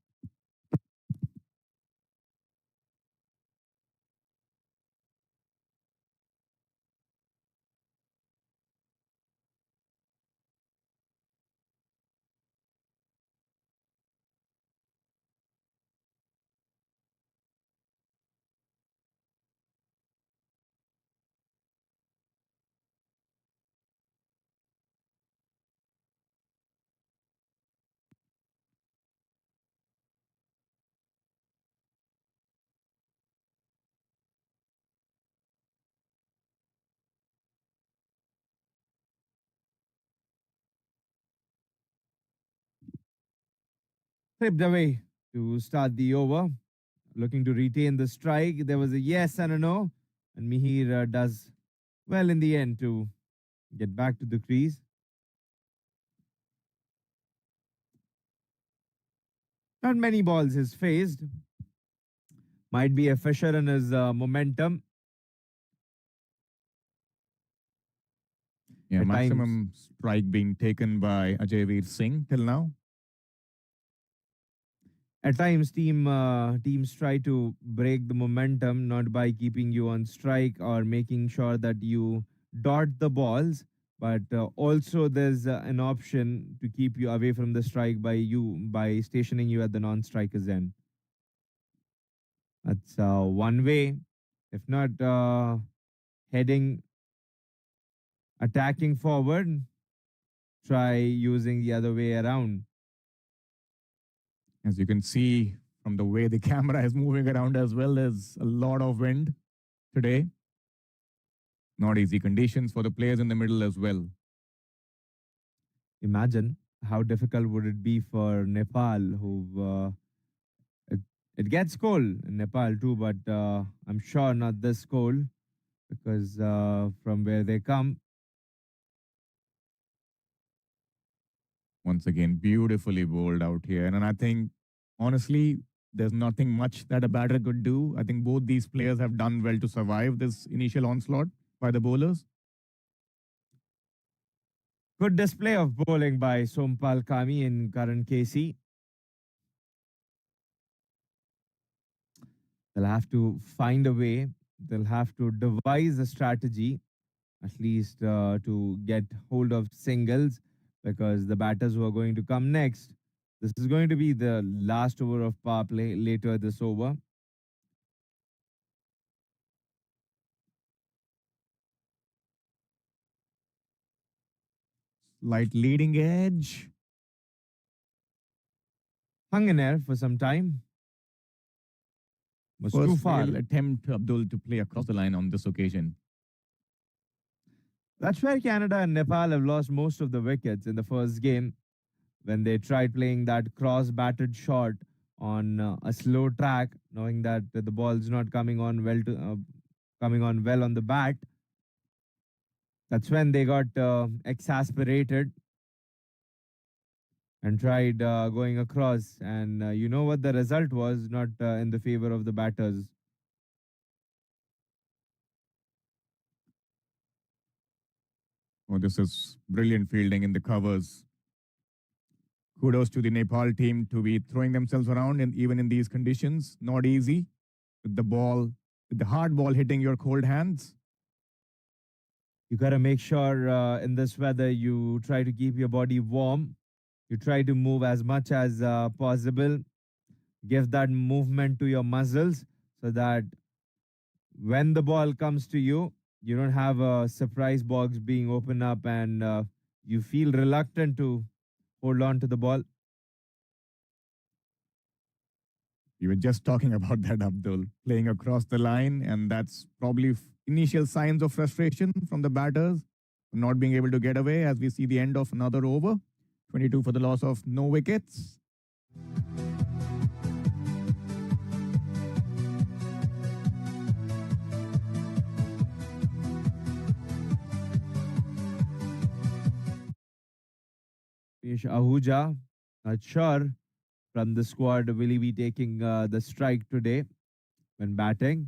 Tripped away to start the over, looking to retain the strike. There was a yes and a no, and Mihir does well in the end to get back to the crease. Not many balls he's faced. Might be a fissure in his momentum. Yeah, At times, maximum strike being taken by Ajay Veer Singh till now. teams try to break the momentum not by keeping you on strike or making sure that you dot the balls, but also there's an option to keep you away from the strike by stationing you at the non-striker's end. That's one way. If not heading attacking forward, try using the other way around. As you can see from the way the camera is moving around as well, there's a lot of wind today. Not easy conditions for the players in the middle as well. Imagine how difficult would it be for Nepal, who it, it gets cold in Nepal too, but I'm sure not this cold because from where they come, Once again, beautifully bowled out here. And I think, honestly, there's nothing much that a batter could do. I think both these players have done well to survive this initial onslaught by the bowlers. good display of bowling by Sompal Kami in Karan KC. They'll have to find a way. They'll have to devise a strategy, at least to get hold of singles, because the batters who are going to come next, this is going to be the last over of power play later this over. Light leading edge. Hung in air for some time. Was too First far. real attempt, Abdul, to play across the line on this occasion. That's where Canada and Nepal have lost most of the wickets in the first game when they tried playing that cross batted shot on a slow track, knowing that the ball's not coming on well on the bat. That's when they got exasperated and tried going across. And you know what the result was? Not in the favor of the batters. Oh, this is brilliant fielding in the covers. Kudos to the Nepal team to be throwing themselves around and even in these conditions. Not easy. with the ball, with the hard ball hitting your cold hands. You got to make sure in this weather you try to keep your body warm. You try to move as much as possible. Give that movement to your muscles so that when the ball comes to you, you don't have a surprise box being opened up and you feel reluctant to hold on to the ball. You were just talking about that, Abdul, playing across the line, and that's probably initial signs of frustration from the batters, not being able to get away as we see the end of another over. 22 for the loss of no wickets. Piyush Ahuja, not sure from the squad will he be taking the strike today when batting.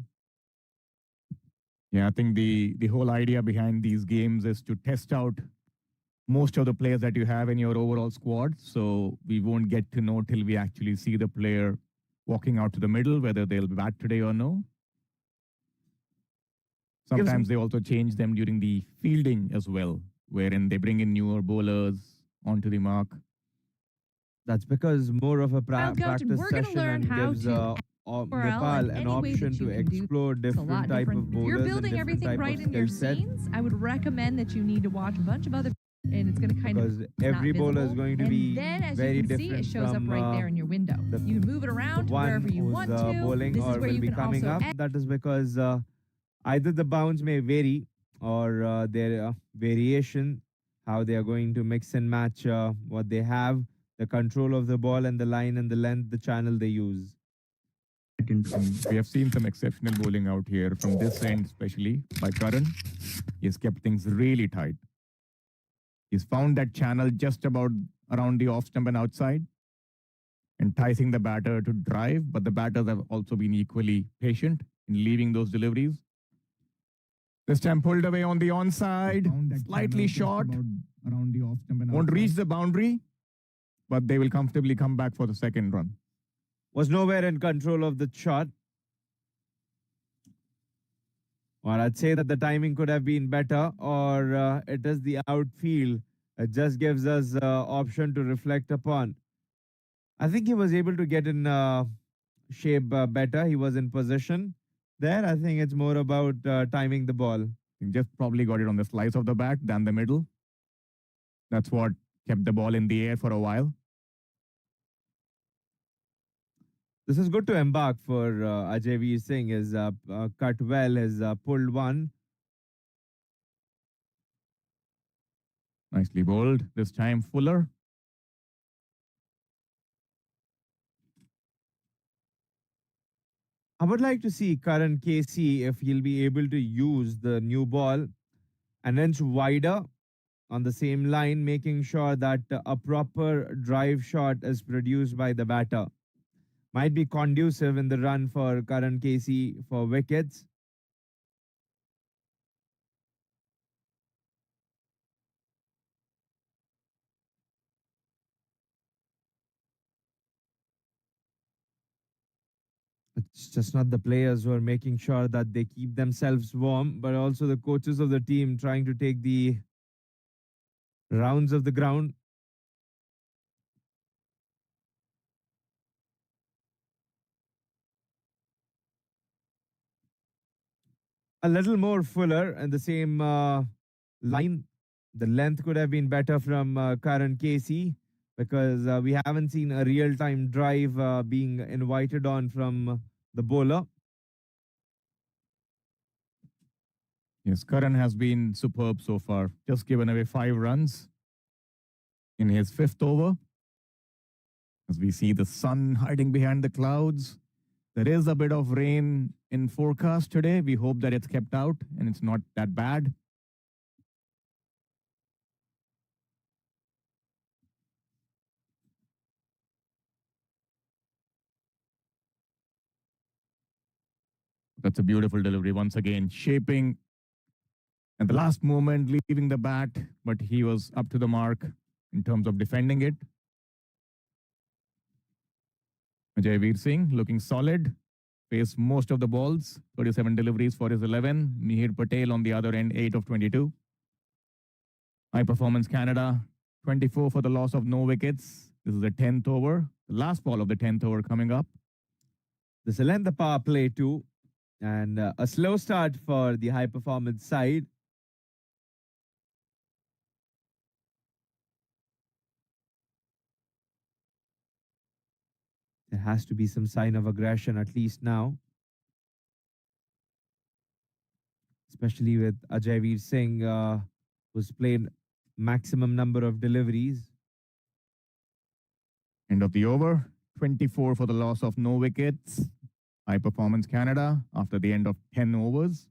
Yeah, I think the whole idea behind these games is to test out most of the players that you have in your overall squad. So we won't get to know till we actually see the player walking out to the middle, whether they'll bat today or no. Sometimes they also change them during the fielding as well, wherein they bring in newer bowlers onto the mark. That's because more of a practice we're gonna session learn and how gives to Nepal an option to explore It's a lot different type different. of If bowlers you're and building different everything type right of in your skill set. scenes, I would recommend that you need to watch a bunch of other and it's going to kind Because of every not bowler is visible. going to and be then, as very you can see, different it shows up from right there in your window. You move it around the one wherever you who's want to. bowling This is or where will you be can coming also up. That is because either the bounce may vary or their variation, how they are going to mix and match what they have, the control of the ball and the line and the length, the channel they use. We have seen some exceptional bowling out here from this end, especially by Karan. He has kept things really tight. He's found that channel just about around the off stump and outside, enticing the batter to drive, but the batters have also been equally patient in leaving those deliveries. This time pulled away on the onside, slightly short, around the off stump and won't reach the boundary, but they will comfortably come back for the second run. Was nowhere in control of the shot. Or I'd say that the timing could have been better, or it is the outfield. It just gives us option to reflect upon. I think he was able to get in shape better. He was in position there. I think it's more about timing the ball. He just probably got it on the slice of the bat than the middle. That's what kept the ball in the air for a while. This is good to embark for Ajay Veer Singh. His cut well, his pulled one. Nicely bowled. This time Fuller. I would like to see Karan KC if he'll be able to use the new ball an inch wider on the same line, making sure that a proper drive shot is produced by the batter. Might be conducive in the run for Karan Casey for wickets. It's just not the players who are making sure that they keep themselves warm, but also the coaches of the team trying to take the rounds of the ground. A little more fuller and the same line. The length could have been better from Karan Casey because we haven't seen a real time drive being invited on from the bowler. Yes, Karan has been superb so far. Just given away 5 runs in his 5th over. As we see the sun hiding behind the clouds. There is a bit of rain in forecast today. We hope that it's kept out and it's not that bad. That's a beautiful delivery once again, shaping at the last moment, leaving the bat, but he was up to the mark in terms of defending it. Ajay Veer Singh looking solid. faced most of the balls, 37 deliveries for his 11. Mihir Patel on the other end, 8 of 22. High Performance Canada, 24 for the loss of no wickets. This is the 10th over, the last ball of the 10th over coming up. This will end the power play too. And a slow start for the high performance side. There has to be some sign of aggression at least now, especially with Ajay Veer Singh, who's played maximum number of deliveries. End of the over, 24 for the loss of no wickets. High Performance Canada after the end of 10 overs.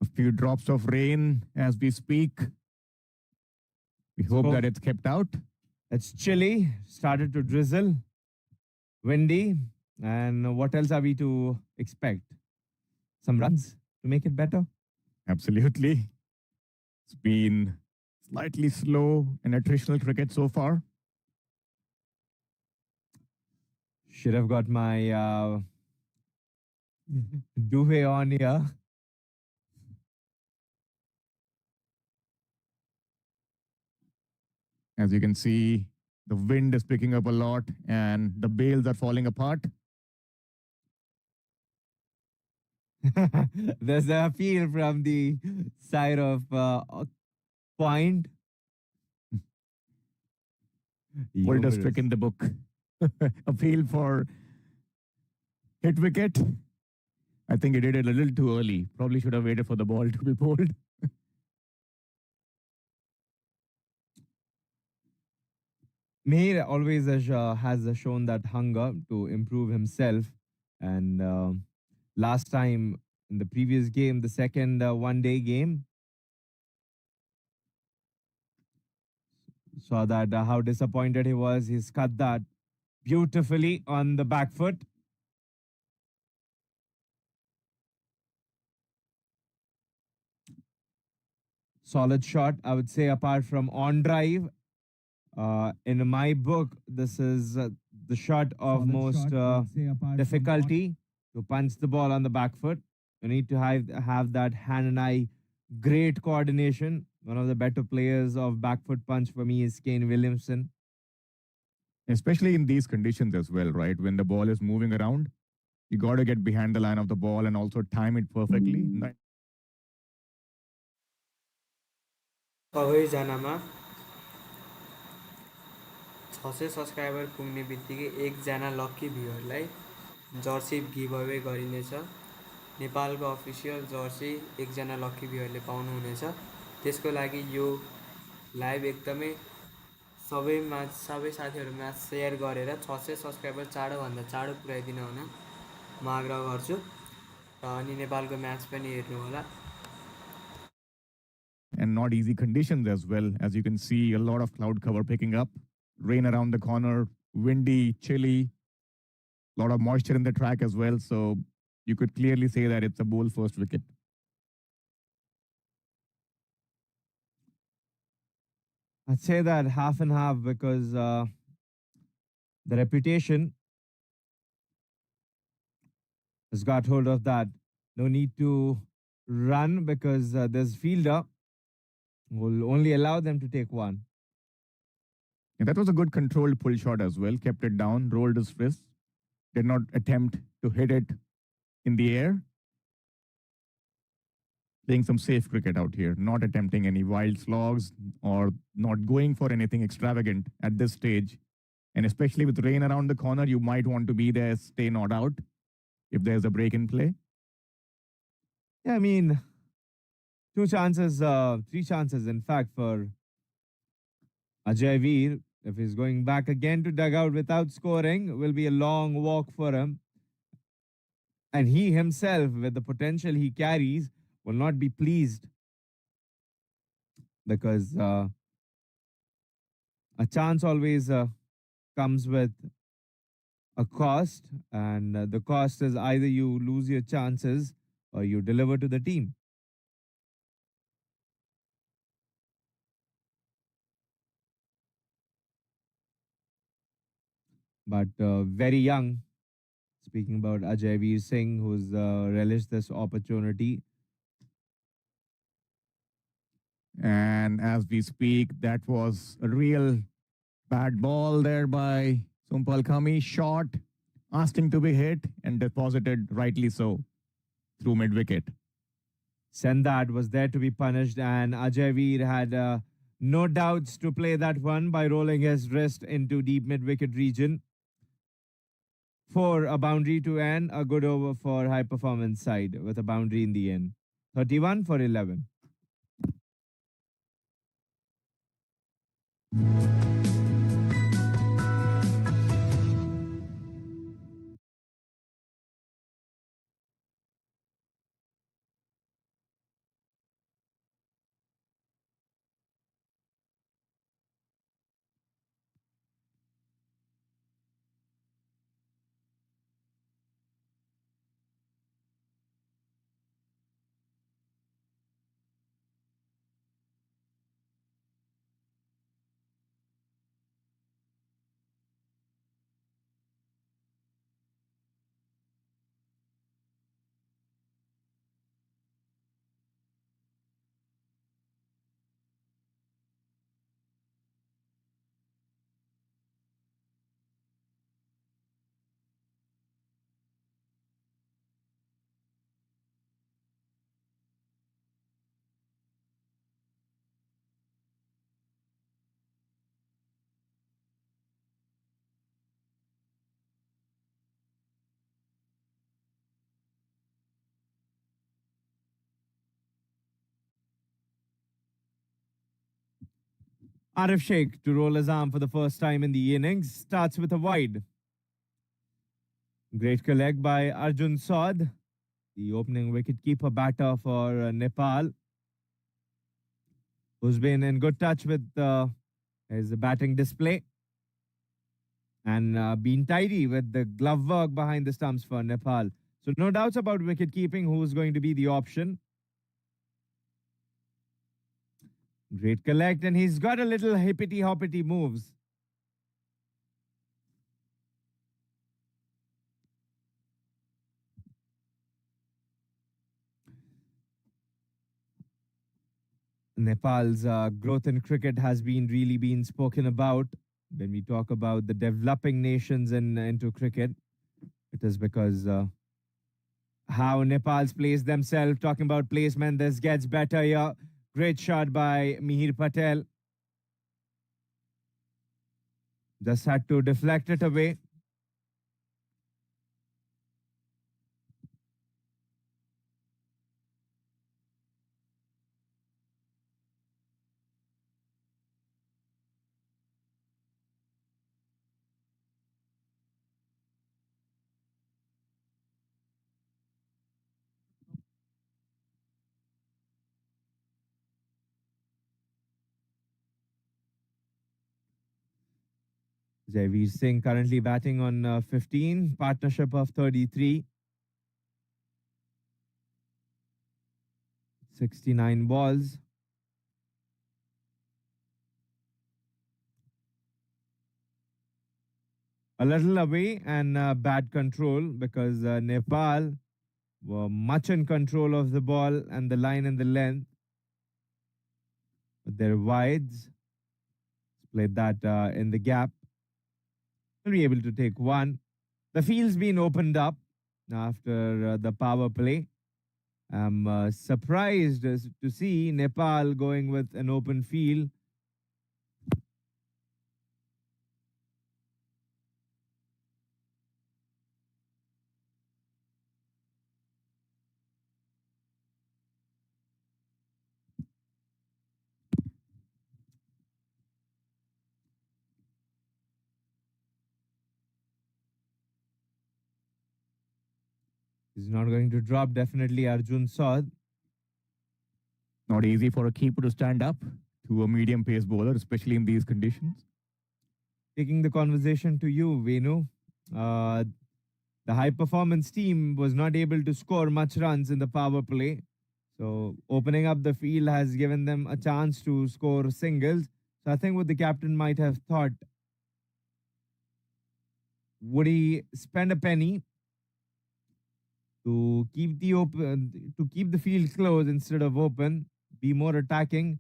A few drops of rain as we speak. We hope that it's kept out. It's chilly, started to drizzle, windy. And what else are we to expect? Some runs to make it better? Absolutely. It's been slightly slow in attritional cricket so far. Should have got my duvet on here. As you can see, the wind is picking up a lot and the bales are falling apart. There's a appeal from the side of point. Oldest trick in the book. Appeal for hit wicket. I think he did it a little too early. Probably should have waited for the ball to be bowled. Meher always has shown that hunger to improve himself. And last time in the previous game, the second one-day game, saw that how disappointed he was. He's cut that beautifully on the back foot. Solid shot, I would say, apart from on drive. In my book, this is the shot of most difficulty to punch the ball on the back foot. You need to have that hand and eye great coordination. One of the better players of back foot punch for me is Kane Williamson. Especially in these conditions as well, right? When the ball is moving around, you got to get behind the line of the ball and also time it perfectly. सबैजनामा 600 subscriber पुग्ने बित्तिकै एकजना लक्की भ्युअरलाई Jersey गिभअवे गरिनेछ। नेपालको official Jersey एकजना लक्की भ्युअरले पाउनुहुनेछ। त्यसको लागि यो live एकदमै सबै साथीहरुमा शेयर गरेर 600 सब्सक्राइबर चाँडोभन्दा चाँडो पुर्याइदिन हुन म आग्रह गर्छु र अनि नेपालको म्याच पनि हेर्नु होला। And not easy conditions as well. As you can see, a lot of cloud cover picking up, rain around the corner, windy, chilly, a lot of moisture in the track as well. So you could clearly say that it's a bowl first wicket. I'd say that half and half because the reputation has got hold of that. No need to run because there's fielder will only allow them to take one. And that was a good controlled pull shot as well. Kept it down, rolled his wrist, did not attempt to hit it in the air, playing some safe cricket out here, not attempting any wild slogs or not going for anything extravagant at this stage. And especially with rain around the corner, you might want to be there, stay not out if there's a break in play. Yeah, I mean, three chances, in fact, for Ajay Veer. If he's going back again to dugout without scoring, will be a long walk for him. And he himself, with the potential he carries, will not be pleased because a chance always comes with a cost, and the cost is either you lose your chances or you deliver to the team. But very young, speaking about Ajay Veer Singh, who's relished this opportunity. And as we speak, that was a real bad ball there by Sumpal Khami. Shot, asking to be hit, and deposited rightly so through mid wicket. Sendad was there to be punished, and Ajay Veer had no doubts to play that one by rolling his wrist into deep mid wicket region for a boundary to end. A good over for high performance side with a boundary in the end. 31 for 11. Arif Sheikh to roll his arm for the first time in the innings starts with a wide. Great collect by Arjun Saud, the opening wicketkeeper batter for Nepal, who's been in good touch with his batting display and been tidy with the glove work behind the stumps for Nepal. So no doubts about wicket keeping, who's going to be the option. Great collect, and he's got a little hippity hoppity moves. Nepal's growth in cricket has been really been spoken about when we talk about the developing nations into cricket. It is because how Nepal's placed themselves. Talking about placement, this gets better here. Great shot by Mihir Patel. Just had to deflect it away. Javeer Singh currently batting on 15, partnership of 33. 69 balls. A little away and bad control because Nepal were much in control of the ball and the line and the length. But their wides played that in the gap. Will be able to take one. The field's been opened up after the power play. I'm surprised to see Nepal going with an open field. He's not going to drop, definitely, Arjun Saud. Not easy for a keeper to stand up to a medium pace bowler, especially in these conditions. Taking the conversation to you, Venu. Uh, the high performance team was not able to score much runs in the power play. So opening up the field has given them a chance to score singles. So I think what the captain might have thought, would he spend a penny to keep the field closed instead of open, be more attacking,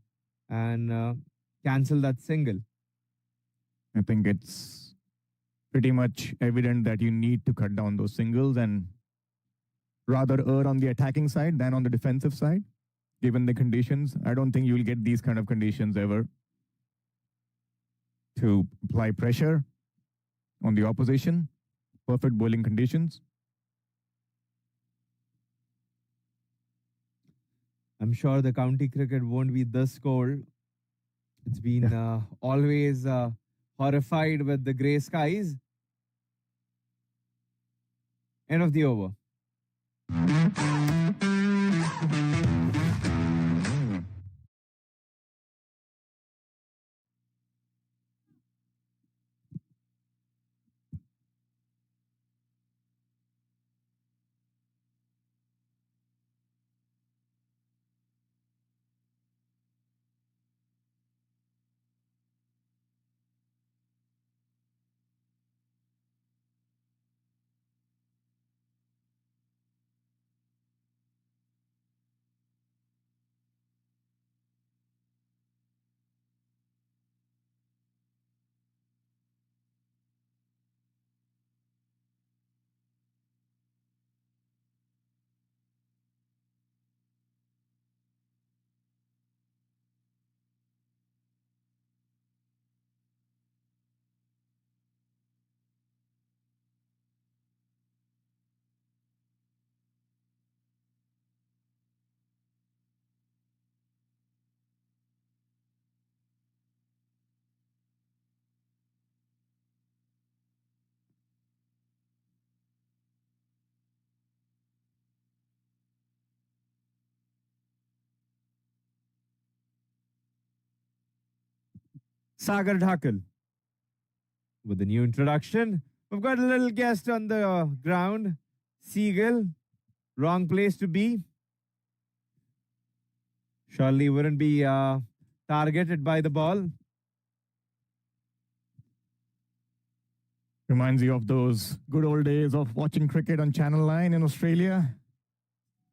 and cancel that single? I think it's pretty much evident that you need to cut down those singles and rather err on the attacking side than on the defensive side, given the conditions. I don't think you'll get these kind of conditions ever to apply pressure on the opposition. Perfect bowling conditions. I'm sure the county cricket won't be this cold. It's been Yeah. always horrified with the grey skies. End of the over. Sagar Dhakal with a new introduction. We've got a little guest on the ground. Seagull, wrong place to be. Surely wouldn't be targeted by the ball. Reminds you of those good old days of watching cricket on Channel 9 in Australia,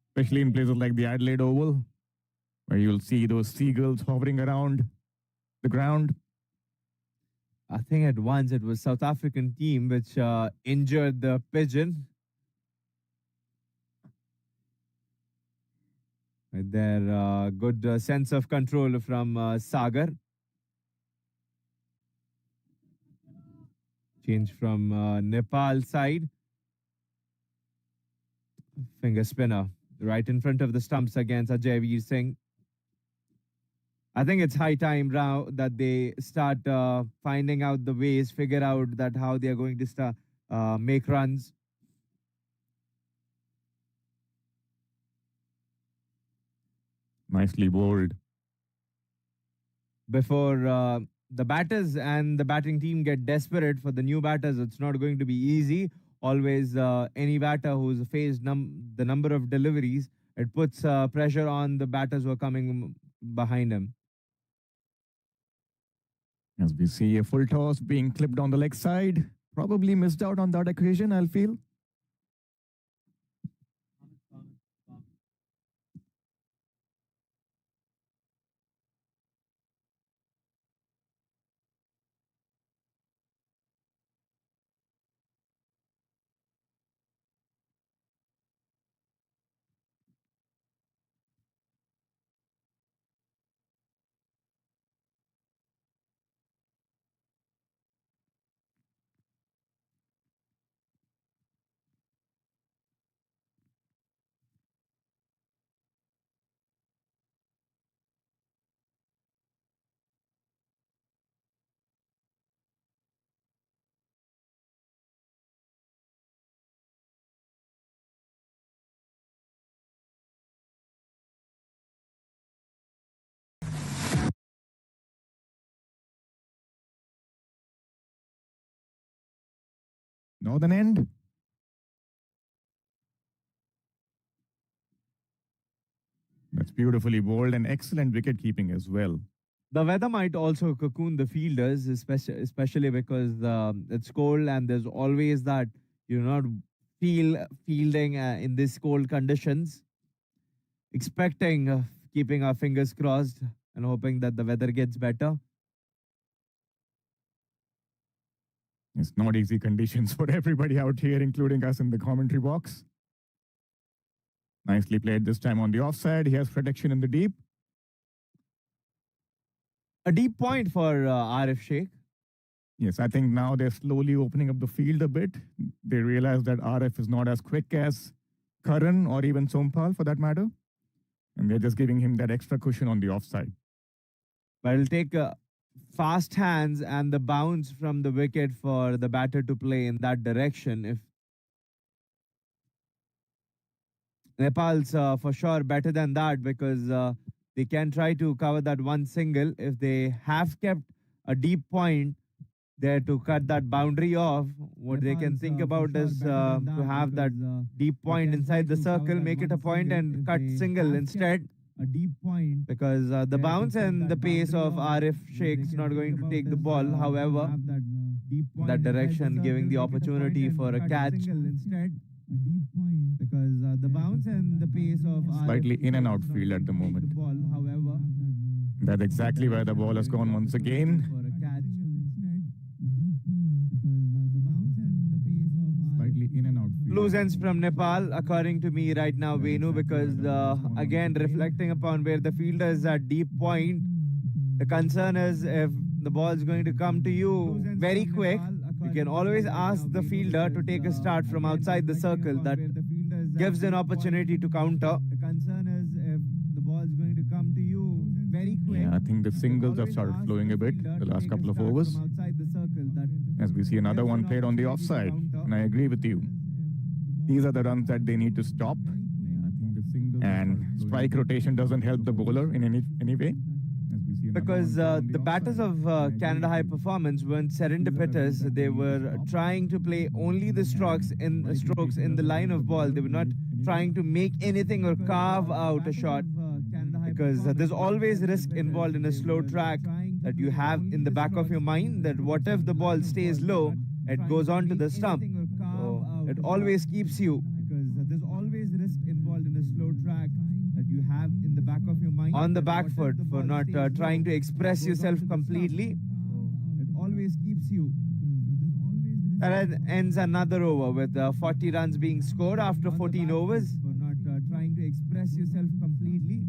especially in places like the Adelaide Oval, where you'll see those seagulls hovering around the ground. I think at once it was South African team which injured the pigeon. With their good sense of control from Sagar. Change from Nepal side. Finger spinner right in front of the stumps against Ajay Veer Singh. I think it's high time now that they start finding out the ways, figure out that how they are going to start make runs. Nicely bowled. Before the batters and the batting team get desperate for the new batters, it's not going to be easy. Always, any batter who's faced the number of deliveries, it puts pressure on the batters who are coming behind him. As we see a full toss being clipped on the leg side. Probably missed out on that occasion, I'll feel. Northern end. That's beautifully bowled and excellent wicket keeping as well. The weather might also cocoon the fielders, especially because it's cold and there's always that you not feel fielding in these cold conditions. Expecting, keeping our fingers crossed and hoping that the weather gets better. It's not easy conditions for everybody out here, including us in the commentary box. Nicely played this time on the offside. He has protection in the deep. A deep point for Arif Sheikh. Yes, I think now they're slowly opening up the field a bit. They realize that RF is not as quick as Karan or even Sompal for that matter. And they're just giving him that extra cushion on the offside. But it'll take fast hands and the bounce from the wicket for the batter to play in that direction. If Nepal's for sure better than that because they can try to cover that one single. If they have kept a deep point there to cut that boundary off, what they can think about is to have that deep point inside the circle, make it a point and cut single instead. A deep point because the bounce and the pace of Arif Sheikh is not going to take the ball. However, that direction giving the opportunity for a catch. Instead, a deep point because the bounce and the pace of Slightly in and out field at the moment. However, that's exactly where the ball has gone once again. Slightly in and out field. Loose ends from Nepal, according to me right now, Venu, because again, reflecting upon where the fielder is at deep point, the concern is if the ball is going to come to you very quick, you can always ask the fielder to take a start from outside the circle. That gives an opportunity to counter. The concern is if the ball is going to come to you very quick. Yeah, I think the singles have started flowing a bit the last couple of overs. As we see another one played on the offside. And I agree with you. These are the runs that they need to stop. And strike rotation doesn't help the bowler in any way. Because the batters of Canada High Performance weren't serendipitous. They were trying to play only the strokes in the line of ball. They were not trying to make anything or carve out a shot. Because there's always risk involved in a slow track that you have in the back of your mind that what if the ball stays low, it goes on to the stump. So it always keeps you. Because there's always risk involved in a slow track that you have in the back of your mind on the back foot for not trying to express yourself completely. It always keeps you. That ends another over with 40 runs being scored after 14 overs. For not trying to express yourself completely.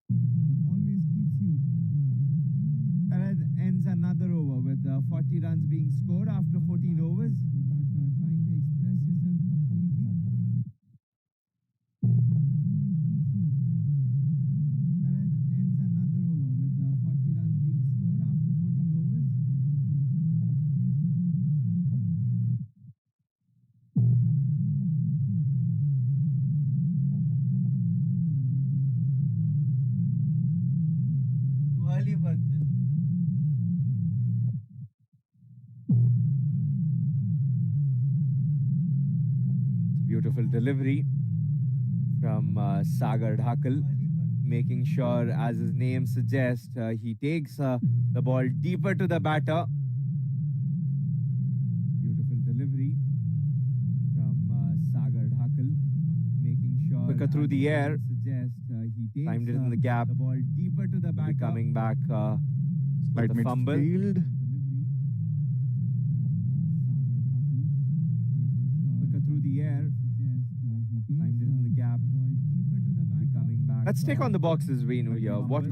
It always keeps you. That ends another over with 40 runs being scored after 14 overs. For not trying to express yourself completely. Ends another over with 40 runs being scored after 14 overs. Too early for this. Beautiful delivery from Sagar Dhakal, making sure, as his name suggests, he takes the ball deeper to the batter. Beautiful delivery from Sagar Dhakal, making sure quicker through the air. He timed it in the gap. The ball deeper to the batter. Coming back Slight with a fumble. midfield. Quicker through the air. Timed it in the gap. Let's take on the boxes, Venu, here. What could